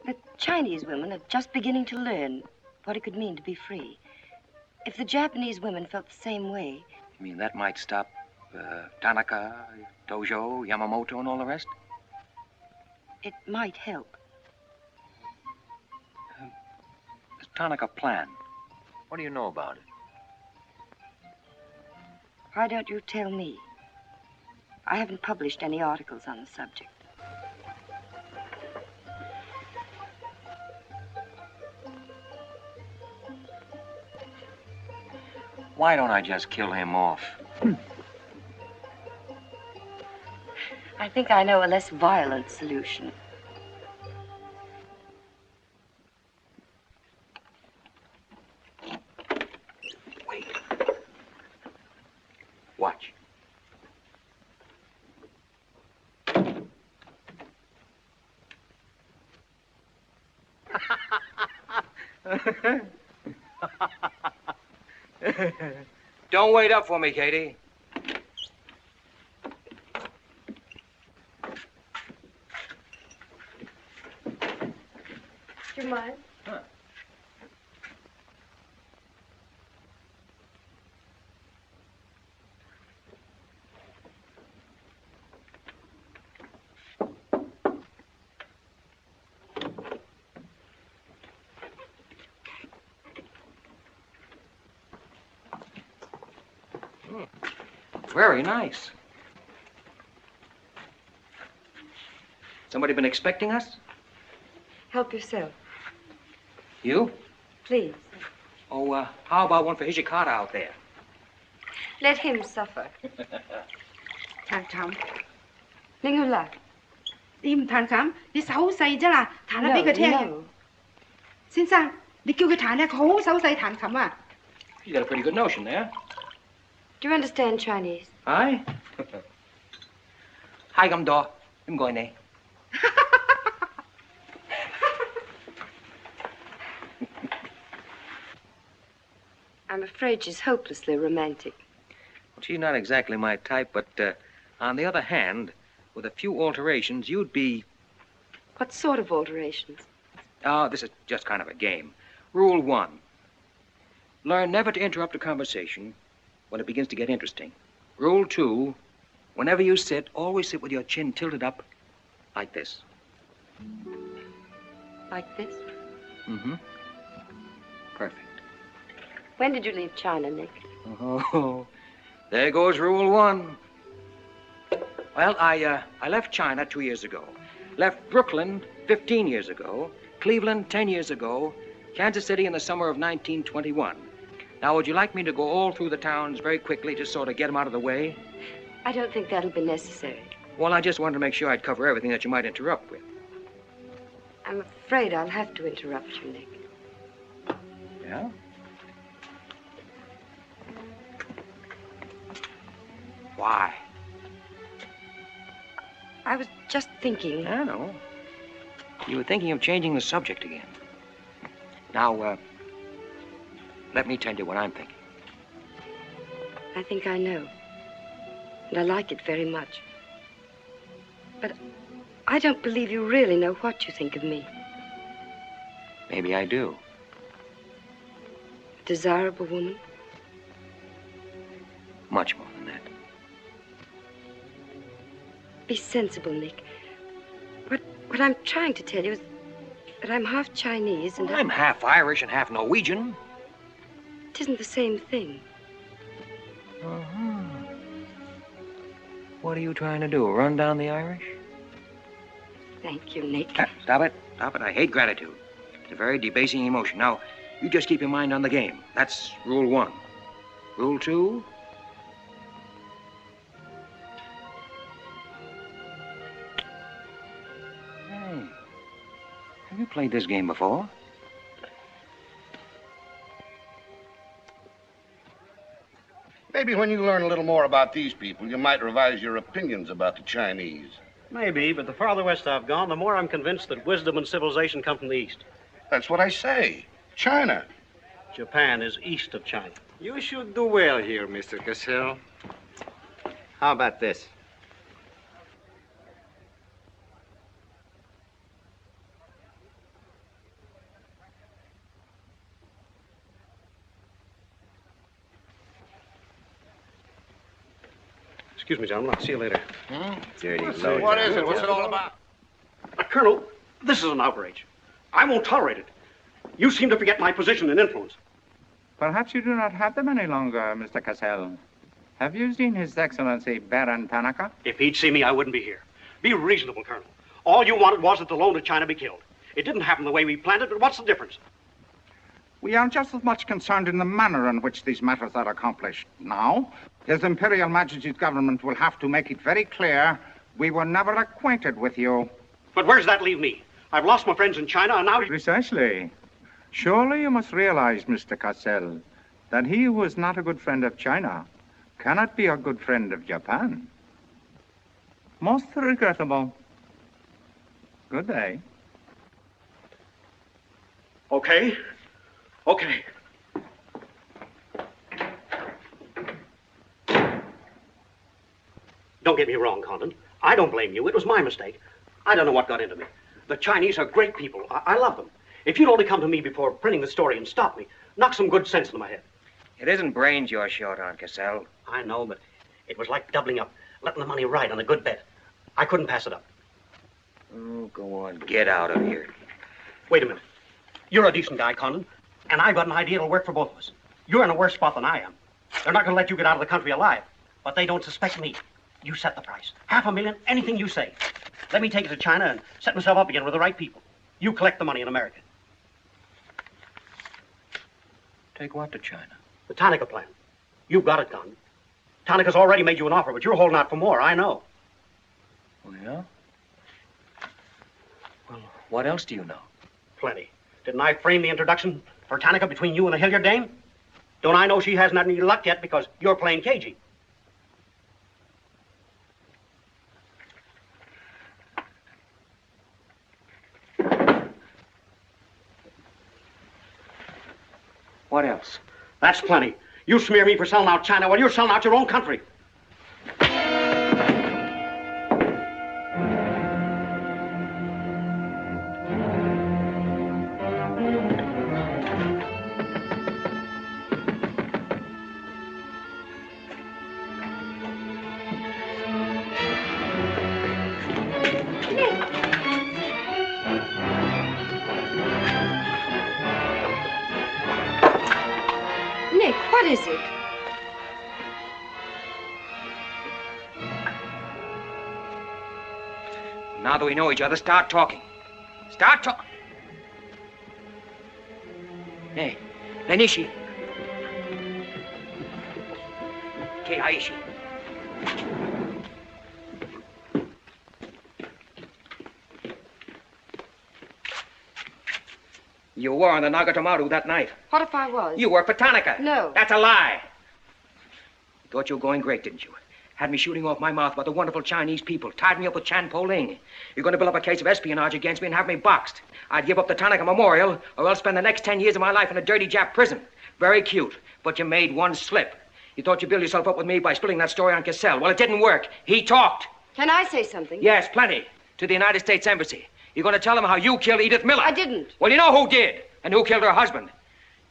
But Chinese women are just beginning to learn what it could mean to be free. If the Japanese women felt the same way... You mean that might stop Tanaka, Tojo, Yamamoto, and all the rest? It might help. This Tanaka plan. What do you know about it? Why don't you tell me? I haven't published any articles on the subject. Why don't I just kill him off? I think I know a less violent solution. Wait. Watch. Don't wait up for me, Katie. Do you mind? Huh. Very nice. Somebody been expecting us? Help yourself, You? please. Oh, how about one for Hijikata out there? Let him suffer. Thằng Thẩm, Linh Hương là. im thằng Thẩm, đi xấu xí chứ là thằng nó biết cái thế. No. Xin sang, đi kêu cái thằng này khổ xấu xí thằng Thẩm à. You got a pretty good notion there. Do you understand Chinese? Aye? Hai găm đỏ, em gọi này. I'm afraid she's hopelessly romantic. Well, she's not exactly my type, but on the other hand, with a few alterations, you'd be... What sort of alterations? Oh, this is just kind of a game. Rule 1. Learn never to interrupt a conversation when it begins to get interesting. Rule 2. Whenever you sit, always sit with your chin tilted up like this. Like this? Mm-hmm. Perfect. When did you leave China, Nick? Oh, there goes Rule 1. Well, I left China 2 years ago. Left Brooklyn 15 years ago. Cleveland 10 years ago. Kansas City in the summer of 1921. Now, would you like me to go all through the towns very quickly, just sort of get them out of the way? I don't think that'll be necessary. Well, I just wanted to make sure I'd cover everything that you might interrupt with. I'm afraid I'll have to interrupt you, Nick. Yeah? Why? I was just thinking. I know. You were thinking of changing the subject again. Now, let me tell you what I'm thinking. I think I know. And I like it very much. But I don't believe you really know what you think of me. Maybe I do. A desirable woman? Much more than that. Be sensible, Nick. What I'm trying to tell you is that I'm half Chinese and I'm half Irish and half Norwegian. It isn't the same thing. Uh-huh. What are you trying to do, run down the Irish? Thank you, Nick. Stop it. Stop it. I hate gratitude. It's a very debasing emotion. Now, you just keep your mind on the game. That's Rule 1. Rule 2... Hey, have you played this game before? Maybe when you learn a little more about these people, you might revise your opinions about the Chinese. Maybe, but the farther west I've gone, the more I'm convinced that wisdom and civilization come from the east. That's what I say. China. Japan is east of China. You should do well here, Mr. Cassell. How about this? Excuse me, gentlemen. I'll see you later. Dirty Lloyd. What is it? What's it all about? Colonel, this is an outrage. I won't tolerate it. You seem to forget my position and influence. Perhaps you do not have them any longer, Mr. Cassell. Have you seen His Excellency Baron Tanaka? If he'd see me, I wouldn't be here. Be reasonable, Colonel. All you wanted was that the loan to China be killed. It didn't happen the way we planned it, but what's the difference? We are just as much concerned in the manner in which these matters are accomplished. Now, His Imperial Majesty's government will have to make it very clear we were never acquainted with you. But where does that leave me? I've lost my friends in China, and now... Precisely. Surely you must realize, Mr. Cassell, that he who is not a good friend of China cannot be a good friend of Japan. Most regrettable. Good day. Okay. Okay. Don't get me wrong, Condon. I don't blame you. It was my mistake. I don't know what got into me. The Chinese are great people. I love them. If you'd only come to me before printing the story and stop me, knock some good sense into my head. It isn't brains you're short on, Cassell. I know, but it was like doubling up, letting the money ride on a good bet. I couldn't pass it up. Oh, go on. Get out of here. Wait a minute. You're a decent guy, Condon, and I've got an idea that'll work for both of us. You're in a worse spot than I am. They're not going to let you get out of the country alive, but they don't suspect me. You set the price. $500,000, anything you say. Let me take it to China and set myself up again with the right people. You collect the money in America. Take what to China? The Tanaka plan. You've got it, Condon. Tanaka's already made you an offer, but you're holding out for more, I know. Oh, yeah? Well, what else do you know? Plenty. Didn't I frame the introduction for Tanaka between you and the Hilliard dame? Don't I know she hasn't had any luck yet because you're playing cagey? What else? That's plenty. You smear me for selling out China while you're selling out your own country. Nick, what is it? Now that we know each other, start talking. Start talking. Hey, Nenishi. Keihaishi. You were on the Nagatomaru that night. What if I was? You worked for Tanaka. No. That's a lie. You thought you were going great, didn't you? Had me shooting off my mouth about the wonderful Chinese people, tied me up with Chan Po-ling. You're going to build up a case of espionage against me and have me boxed. I'd give up the Tanaka Memorial, or else spend the next 10 years of my life in a dirty Jap prison. Very cute, but you made one slip. You thought you'd build yourself up with me by spilling that story on Cassell. Well, it didn't work. He talked. Can I say something? Yes, plenty. To the United States Embassy. You're going to tell them how you killed Edith Miller. I didn't. Well, you know who did, and who killed her husband.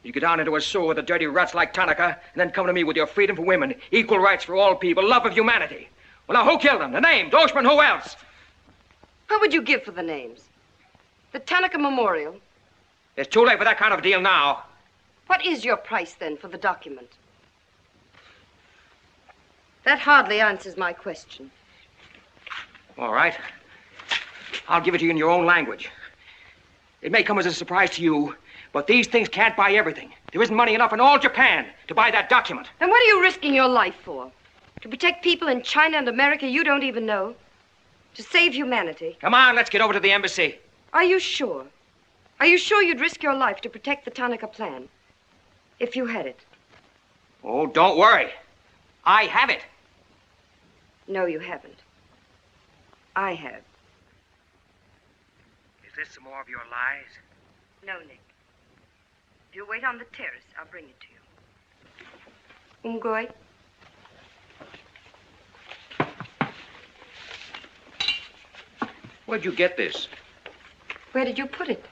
You get down into a sewer with the dirty rats like Tanaka, and then come to me with your freedom for women, equal rights for all people, love of humanity. Well, now, who killed them? The name, Doshman, who else? What would you give for the names? The Tanaka Memorial. It's too late for that kind of deal now. What is your price, then, for the document? That hardly answers my question. All right. I'll give it to you in your own language. It may come as a surprise to you, but these things can't buy everything. There isn't money enough in all Japan to buy that document. Then what are you risking your life for? To protect people in China and America you don't even know? To save humanity? Come on, let's get over to the embassy. Are you sure? Are you sure you'd risk your life to protect the Tanaka plan? If you had it? Oh, don't worry. I have it. No, you haven't. I have. Is this some more of your lies? No, Nick. If you wait on the terrace, I'll bring it to you. Umgoy? Where'd you get this? Where did you put it?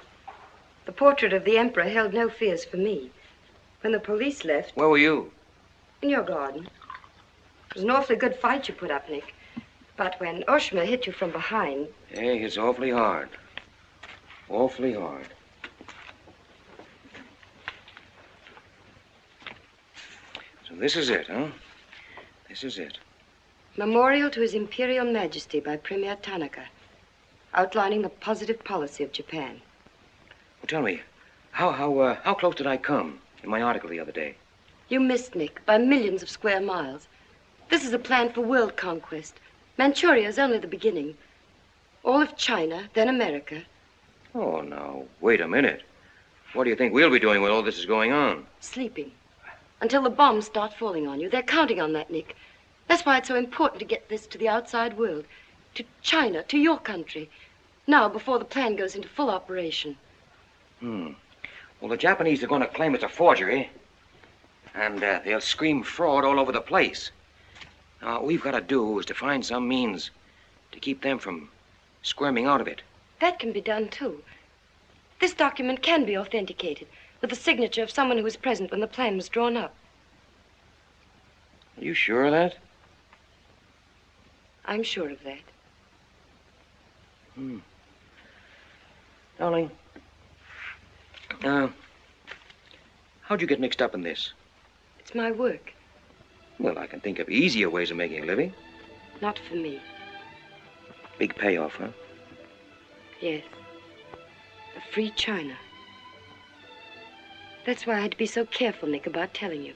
The portrait of the Emperor held no fears for me. When the police left... Where were you? In your garden. was an awfully good fight you put up, Nick. But when Oshma hit you from behind... Hey, it's awfully hard. Awfully hard. So this is it, huh? This is it. Memorial to His Imperial Majesty by Premier Tanaka, outlining the positive policy of Japan. Well, tell me, how close did I come in my article the other day? You missed, Nick, by millions of square miles. This is a plan for world conquest. Manchuria is only the beginning. All of China, then America. Oh, now, wait a minute. What do you think we'll be doing when all this is going on? Sleeping. Until the bombs start falling on you. They're counting on that, Nick. That's why it's so important to get this to the outside world. To China, to your country. Now, before the plan goes into full operation. Well, the Japanese are going to claim it's a forgery. And they'll scream fraud all over the place. Now, what we've got to do is to find some means to keep them from squirming out of it. That can be done, too. This document can be authenticated with the signature of someone who was present when the plan was drawn up. Are you sure of that? I'm sure of that. Darling, how'd you get mixed up in this? It's my work. Well, I can think of easier ways of making a living. Not for me. Big payoff, huh? Yes. A free China. That's why I had to be so careful, Nick, about telling you.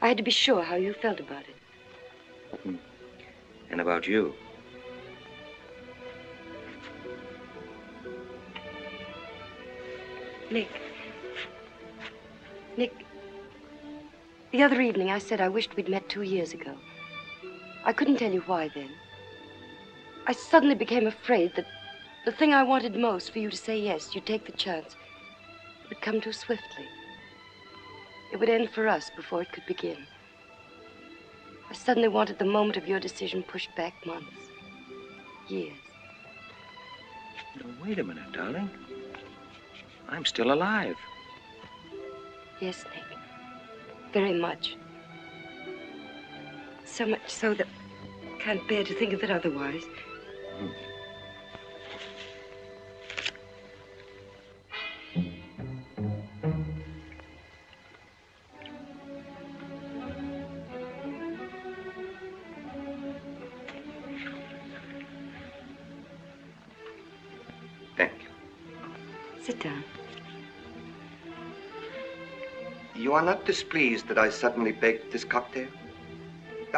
I had to be sure how you felt about it. And about you. Nick, the other evening I said I wished we'd met 2 years ago. I couldn't tell you why then. I suddenly became afraid that the thing I wanted most for you to say yes, you'd take the chance, would come too swiftly. It would end for us before it could begin. I suddenly wanted the moment of your decision pushed back months, years. Now, wait a minute, darling. I'm still alive. Yes, Nick. Very much. So much so that I can't bear to think of it otherwise. Thank you. Sit down. You are not displeased that I suddenly begged this cocktail?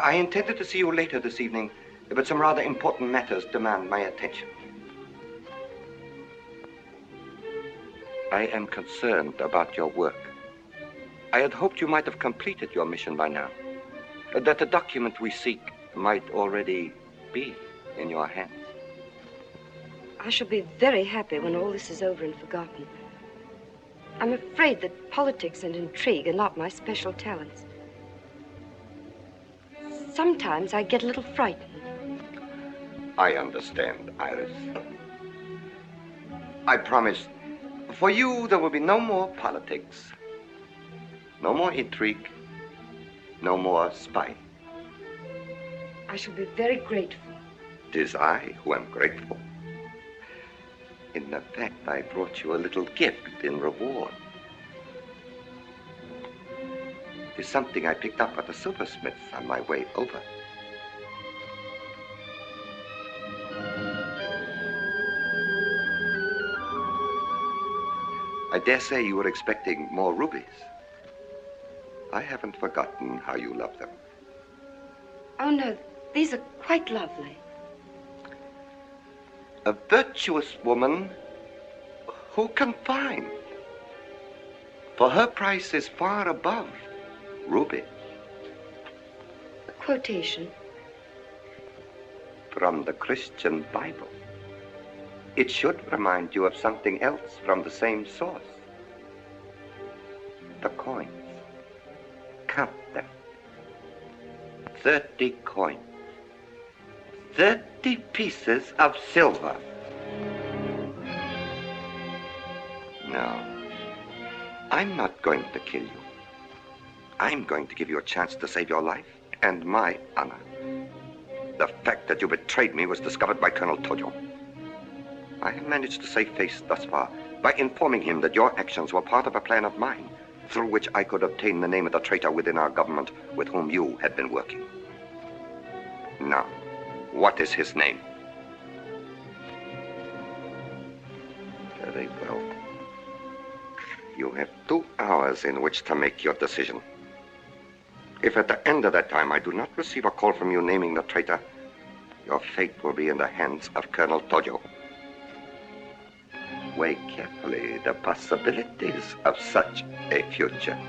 I intended to see you later this evening, but some rather important matters demand my attention. I am concerned about your work. I had hoped you might have completed your mission by now, that the document we seek might already be in your hands. I shall be very happy when all this is over and forgotten. I'm afraid that politics and intrigue are not my special talents. Sometimes I get a little frightened. I understand, Iris. I promise, for you there will be no more politics, no more intrigue, no more spying. I shall be very grateful. It is I who am grateful. In fact, I brought you a little gift in reward. It is something I picked up at the silversmith's on my way over. I dare say you were expecting more rubies. I haven't forgotten how you love them. Oh, no, these are quite lovely. A virtuous woman who can find. For her price is far above ruby. A quotation. From the Christian Bible. It should remind you of something else from the same source. The coins. Count them. 30 coins. 30 pieces of silver. No, I'm not going to kill you. I'm going to give you a chance to save your life and my honor. The fact that you betrayed me was discovered by Colonel Tojo. I have managed to save face thus far by informing him that your actions were part of a plan of mine, through which I could obtain the name of the traitor within our government with whom you had been working. Now, what is his name? Very well. You have 2 hours in which to make your decision. If at the end of that time I do not receive a call from you naming the traitor, your fate will be in the hands of Colonel Tojo. Weigh carefully the possibilities of such a future.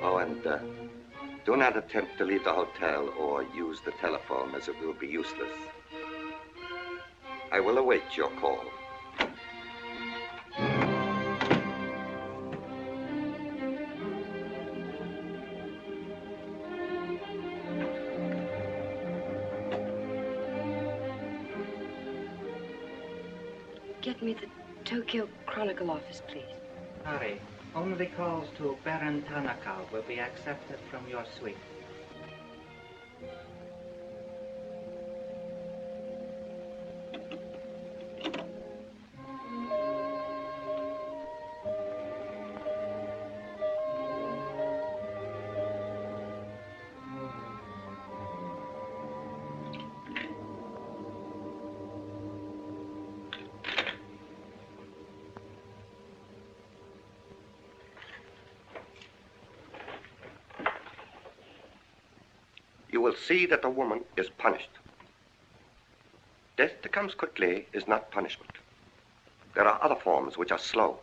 Oh, and do not attempt to leave the hotel or use the telephone, as it will be useless. I will await your call. Get me the Tokyo Chronicle office, please. Sorry, only calls to Baron Tanaka will be accepted from your suite. You will see that the woman is punished. Death that comes quickly is not punishment. There are other forms which are slow,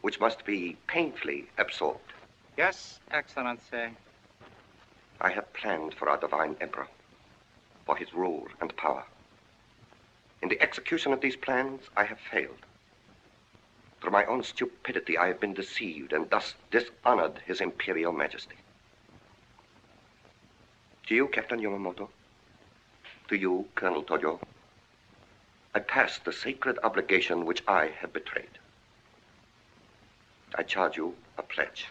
which must be painfully absorbed. Yes, Excellency. I have planned for our divine emperor, for his rule and power. In the execution of these plans, I have failed. Through my own stupidity, I have been deceived and thus dishonored his imperial majesty. To you, Captain Yamamoto, to you, Colonel Tojo, I pass the sacred obligation which I have betrayed. I charge you a pledge.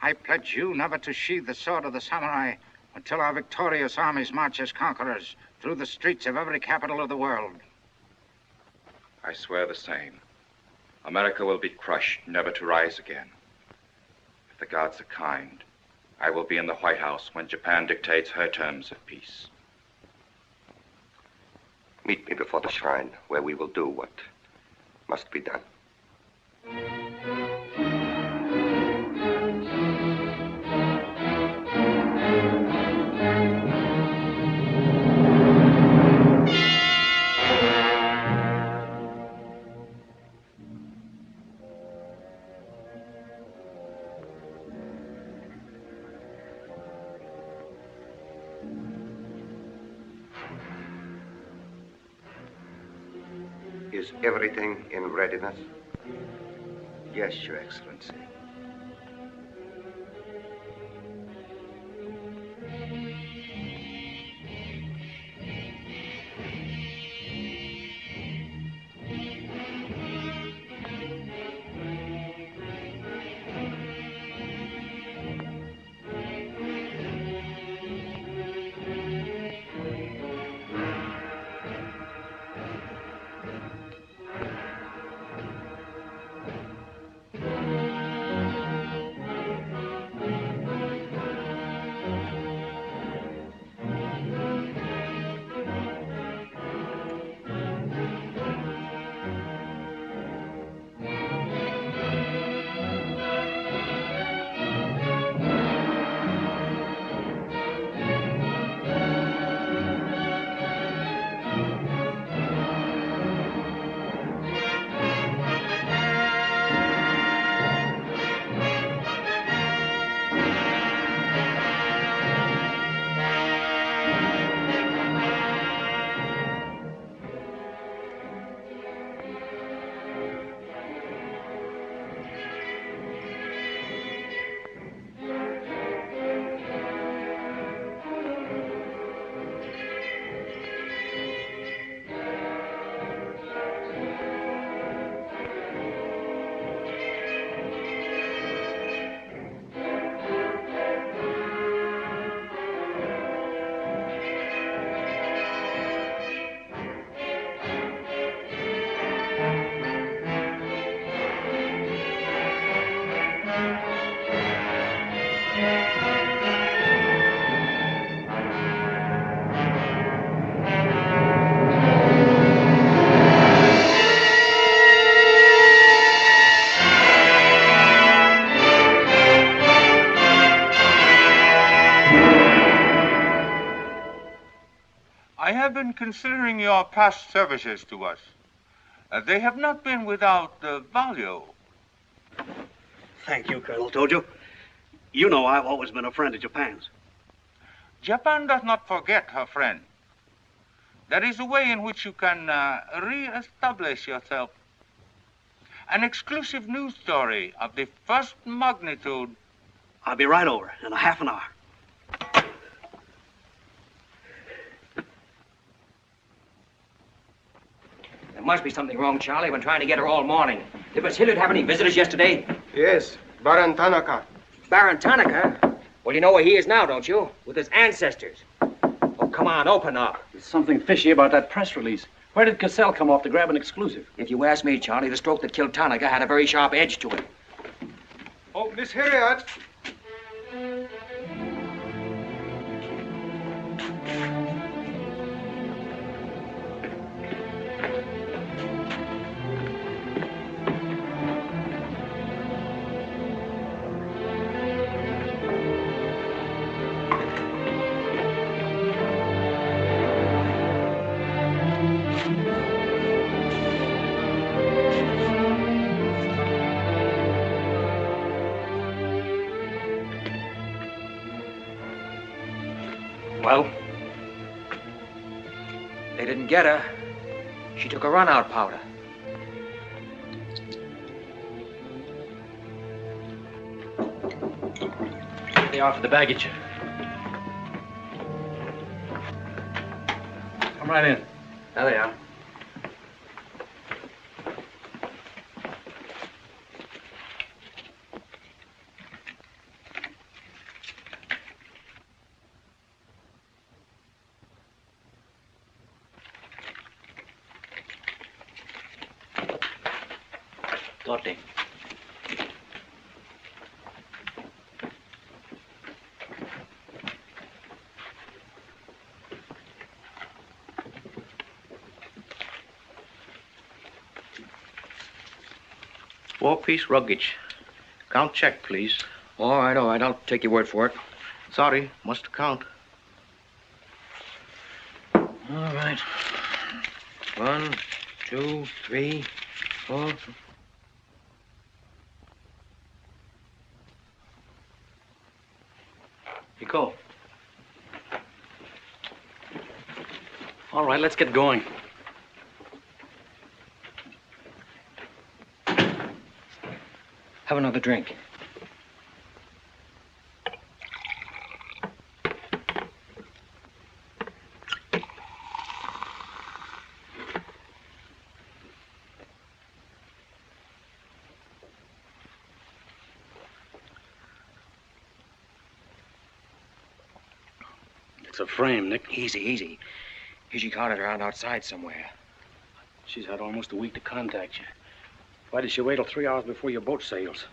I pledge you never to sheathe the sword of the samurai until our victorious armies march as conquerors through the streets of every capital of the world. I swear the same. America will be crushed, never to rise again. If the gods are kind, I will be in the White House when Japan dictates her terms of peace. Meet me before the shrine, where we will do what must be done. Is everything in readiness? Yes, Your Excellency. I have been considering your past services to us. They have not been without value. Thank you, Colonel Tojo. You know I've always been a friend of Japan's. Japan does not forget her friend. There is a way in which you can re-establish yourself. An exclusive news story of the first magnitude. I'll be right over in a half an hour. There must be something wrong, Charlie. I've been trying to get her all morning. Did Miss Hilliard have any visitors yesterday? Yes, Baron Tanaka. Baron Tanaka? Well, you know where he is now, don't you? With his ancestors. Oh, come on, open up. There's something fishy about that press release. Where did Cassell come off to grab an exclusive? If you ask me, Charlie, the stroke that killed Tanaka had a very sharp edge to it. Oh, Miss Hilliard. Well, they didn't get her. She took a run-out powder. They are for the baggage. Come right in. There they are. Dorothy. Four-piece luggage. Count check, please. All right, I'll take your word for it. Sorry, must count. All right. 1, 2, 3, 4. You go. All right, let's get going. Have another drink. It's a frame, Nick. Easy. She caught it around outside somewhere. She's had almost a week to contact you. Why did she wait till 3 hours before your boat sails?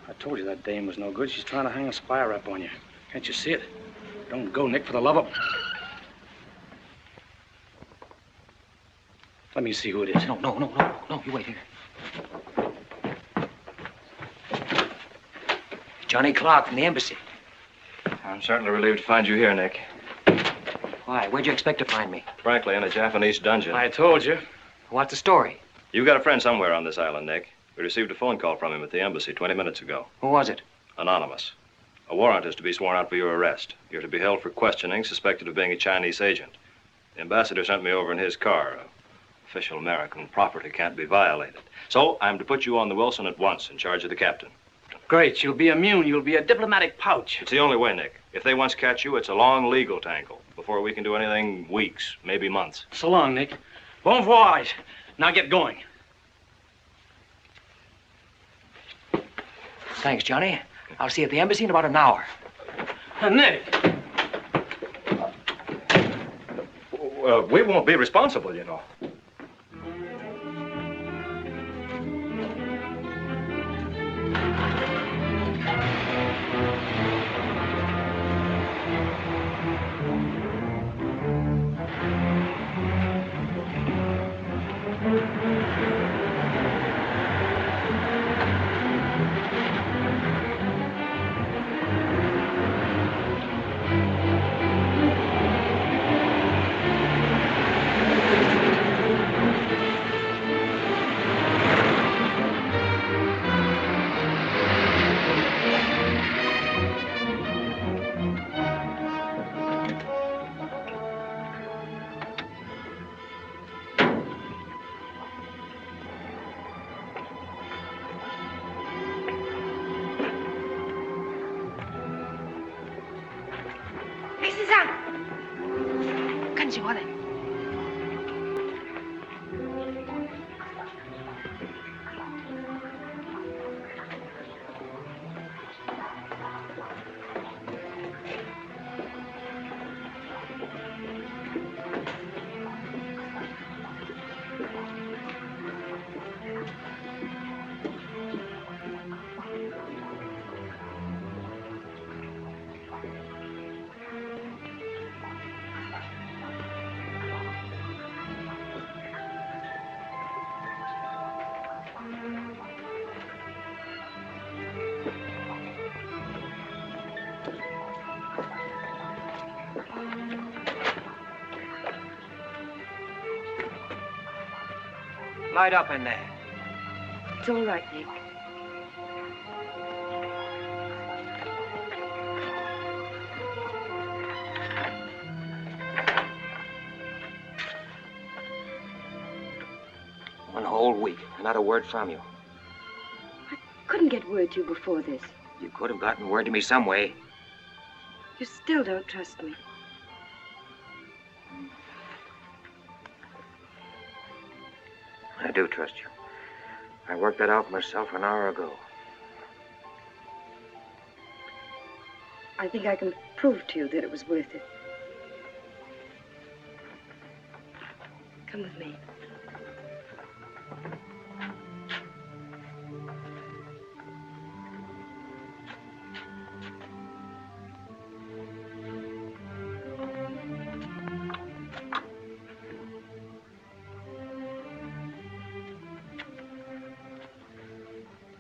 I told you that dame was no good. She's trying to hang a spy rap on you. Can't you see it? Don't go, Nick, for the love of... Let me see who it is. No, you wait here. Johnny Clark from the embassy. I'm certainly relieved to find you here, Nick. Why? Where'd you expect to find me? Frankly, in a Japanese dungeon. I told you. What's the story? You've got a friend somewhere on this island, Nick. We received a phone call from him at the embassy 20 minutes ago. Who was it? Anonymous. A warrant is to be sworn out for your arrest. You're to be held for questioning, suspected of being a Chinese agent. The ambassador sent me over in his car. Official American property can't be violated. So I'm to put you on the Wilson at once in charge of the captain. Great. You'll be immune. You'll be a diplomatic pouch. It's the only way, Nick. If they once catch you, it's a long legal tangle. Before we can do anything, weeks, maybe months. So long, Nick. Bon voyage. Now get going. Thanks, Johnny. I'll see you at the embassy in about an hour. Nick! We won't be responsible, you know. Morning. Light up in there. It's all right, Nick. One whole week, and not a word from you. Couldn't get word to you before this. You could have gotten word to me some way. You still don't trust me. I do trust you. I worked that out for myself an hour ago. I think I can prove to you that it was worth it. Come with me.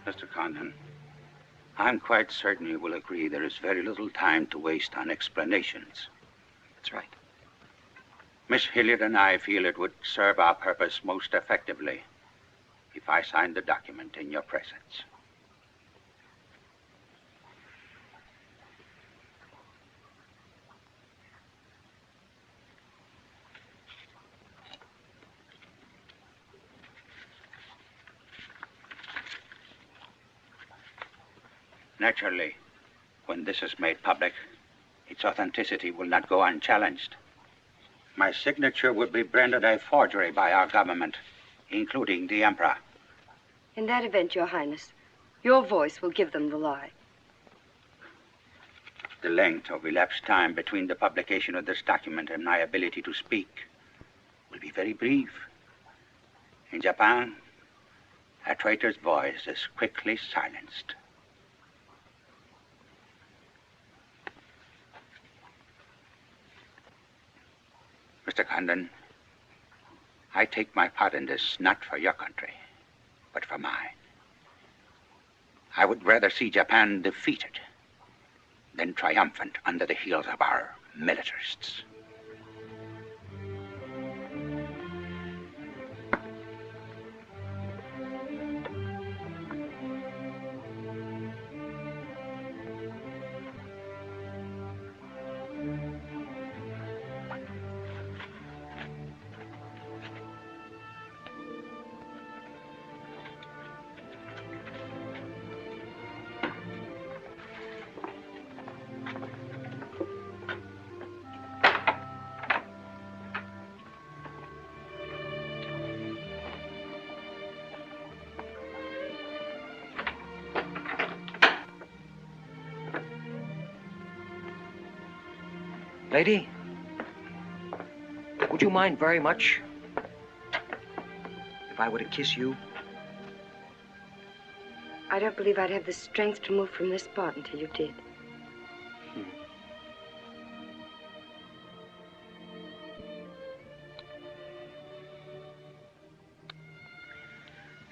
Mr. Condon, I'm quite certain you will agree there is very little time to waste on explanations. That's right. Miss Hilliard and I feel it would serve our purpose most effectively if I signed the document in your presence. Naturally, when this is made public, its authenticity will not go unchallenged. My signature would be branded a forgery by our government, including the Emperor. In that event, Your Highness, your voice will give them the lie. The length of elapsed time between the publication of this document and my ability to speak will be very brief. In Japan, a traitor's voice is quickly silenced. Mr. Condon, I take my part in this not for your country, but for mine. I would rather see Japan defeated than triumphant under the heels of our militarists. Lady, would you mind very much if I were to kiss you? I don't believe I'd have the strength to move from this spot until you did.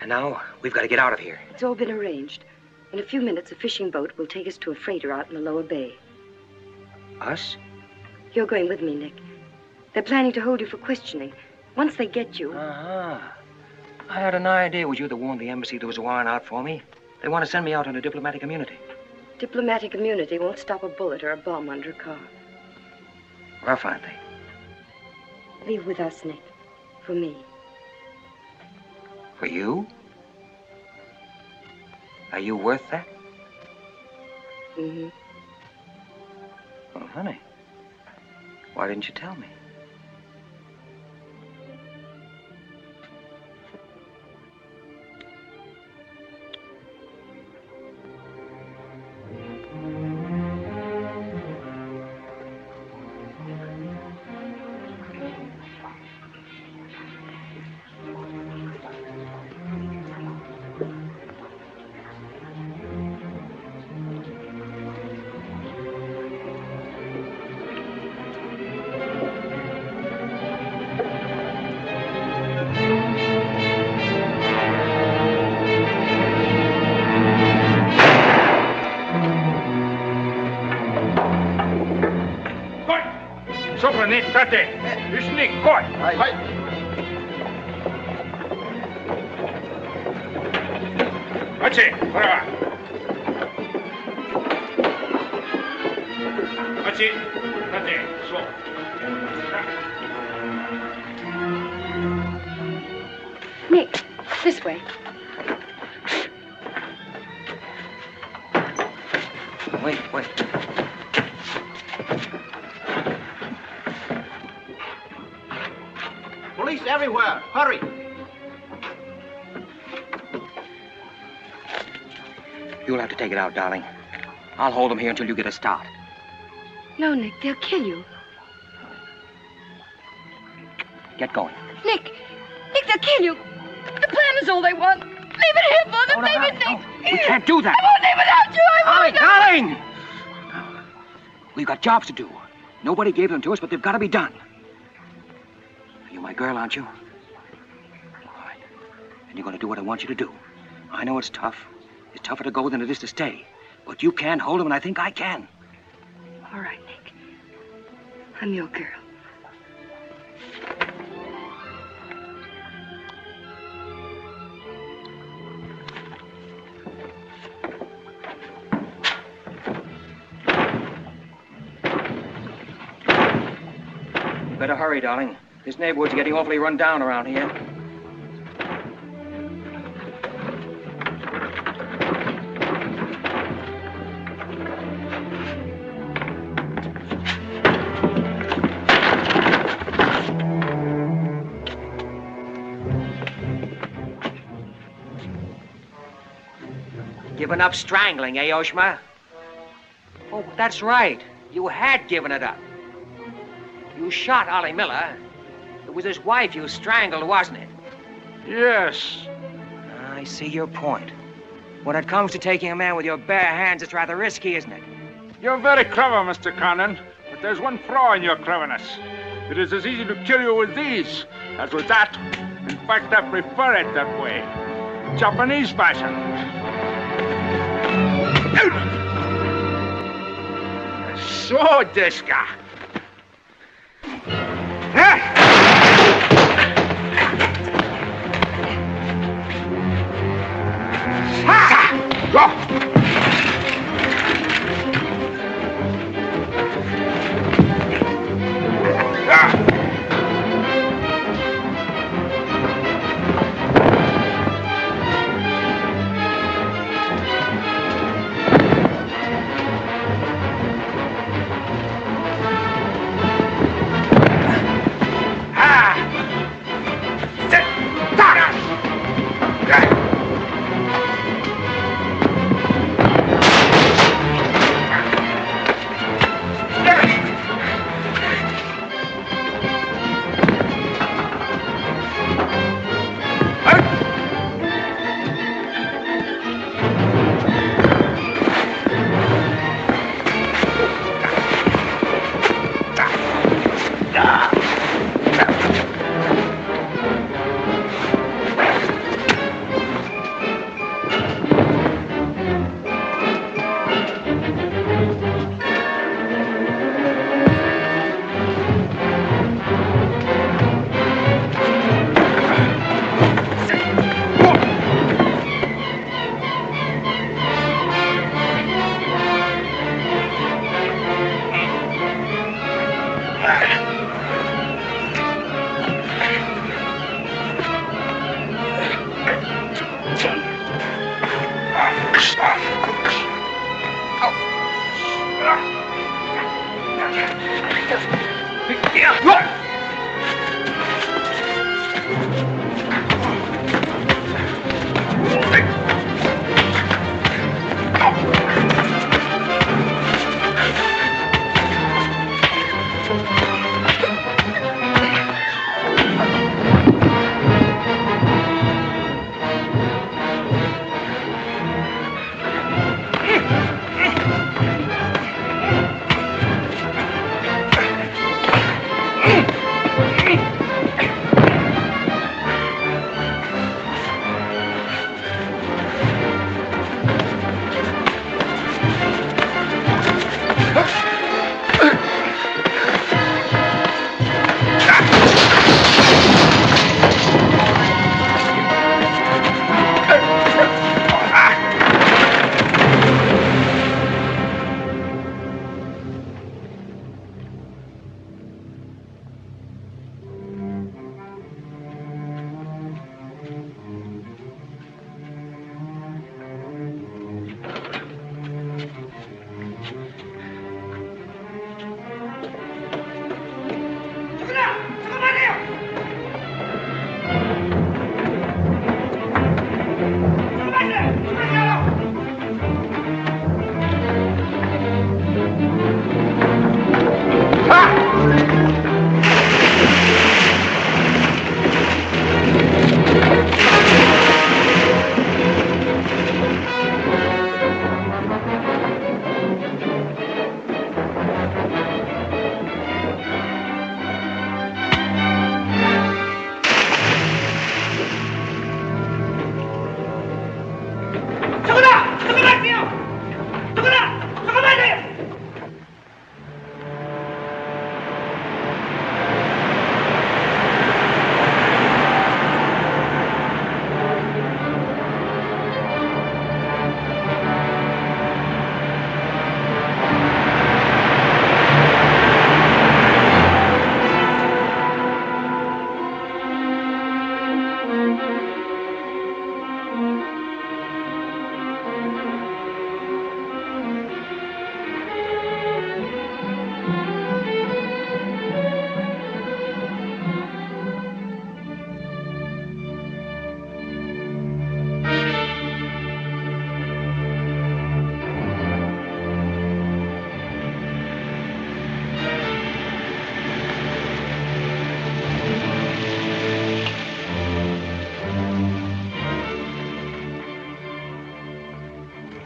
And now, we've got to get out of here. It's all been arranged. In a few minutes, a fishing boat will take us to a freighter out in the lower bay. Us? You're going with me, Nick. They're planning to hold you for questioning. Once they get you... Uh-huh. I had an idea it was you that warned the embassy there was a warrant out for me. They want to send me out on a diplomatic immunity. Diplomatic immunity won't stop a bullet or a bomb under a car. Rough, aren't they? Leave with us, Nick. For me. For you? Are you worth that? Mm-hmm. Well, honey, why didn't you tell me? Nick, tate. This Nick, koi. Ache, para. Ache, tate, slow. Nick, this way. Wait. Police everywhere. Hurry. You'll have to take it out, darling. I'll hold them here until you get a start. No, Nick, they'll kill you. Get going. Nick, they'll kill you. The plan is all they want. Leave it here for them. Leave it, Nick. We can't do that. I won't leave without you. I won't. Darling! We've got jobs to do. Nobody gave them to us, but they've got to be done. You're my girl, aren't you? All right. And you're going to do what I want you to do. I know it's tough. It's tougher to go than it is to stay. But you can hold them, and I think I can. All right, Nick. I'm your girl. Better hurry, darling. This neighborhood's getting awfully run down around here. Given up strangling, eh, Oshma? Oh, that's right. You had given it up. You shot Ollie Miller. It was his wife you strangled, wasn't it? Yes. I see your point. When it comes to taking a man with your bare hands, it's rather risky, isn't it? You're very clever, Mr. Condon, but there's one flaw in your cleverness. It is as easy to kill you with these as with that. In fact, I prefer it that way. Japanese fashion. So, Deska.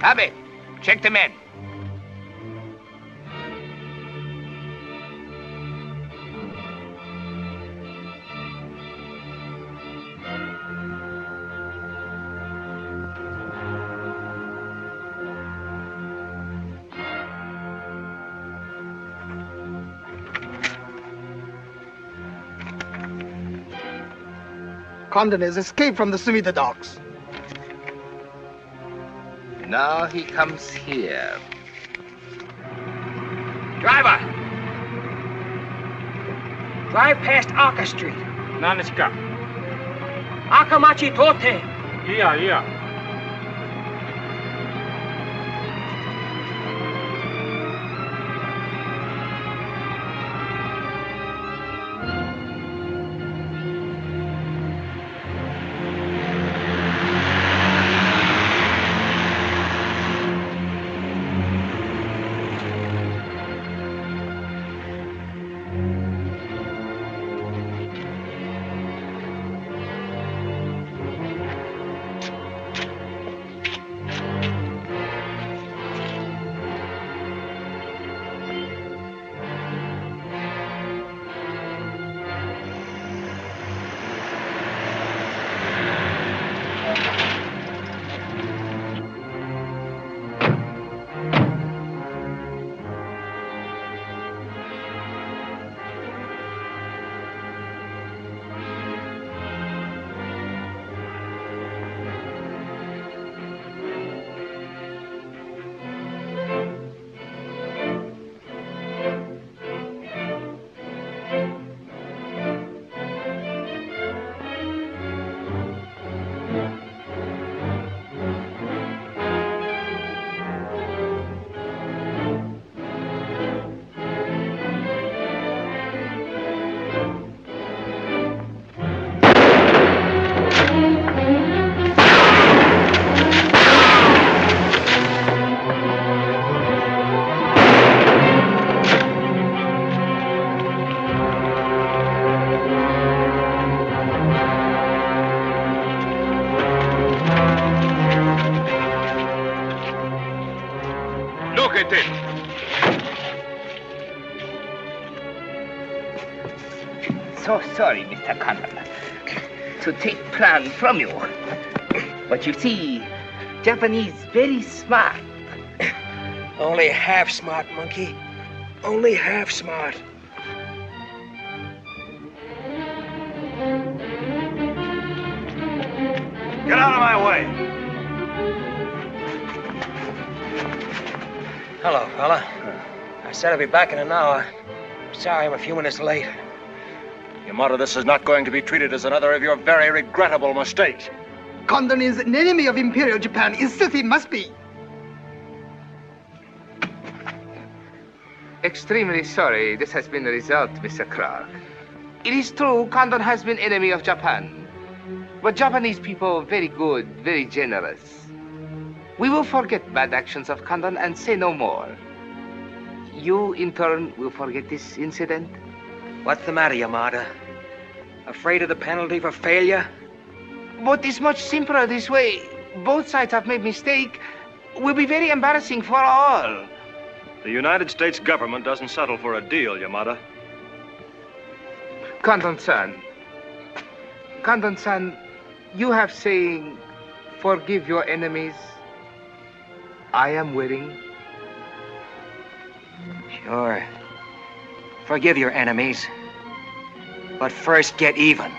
Abe, check the men. Condon has escaped from the Sumida docks. Now he comes here. Driver! Drive past Arca Street. Nanichka. Akamachi Tote. Yeah. So sorry, Mr. Condon, to take plan from you. But you see, Japanese very smart. Only half smart, monkey. Only half smart. Get out of my way. Hello, fella. I said I'd be back in an hour. Sorry I'm a few minutes late. Yamato, this is not going to be treated as another of your very regrettable mistakes. Condon is an enemy of Imperial Japan. Insist he must be. Extremely sorry this has been the result, Mr. Clark. It is true, Condon has been enemy of Japan. But Japanese people very good, very generous. We will forget bad actions of Condon and say no more. You, in turn, will forget this incident? What's the matter, Yamada? Afraid of the penalty for failure? But it's much simpler this way. Both sides have made mistake. Will be very embarrassing for all. The United States government doesn't settle for a deal, Yamada. Condon-san, you have saying, forgive your enemies. I am willing. Sure. Forgive your enemies. But first get even.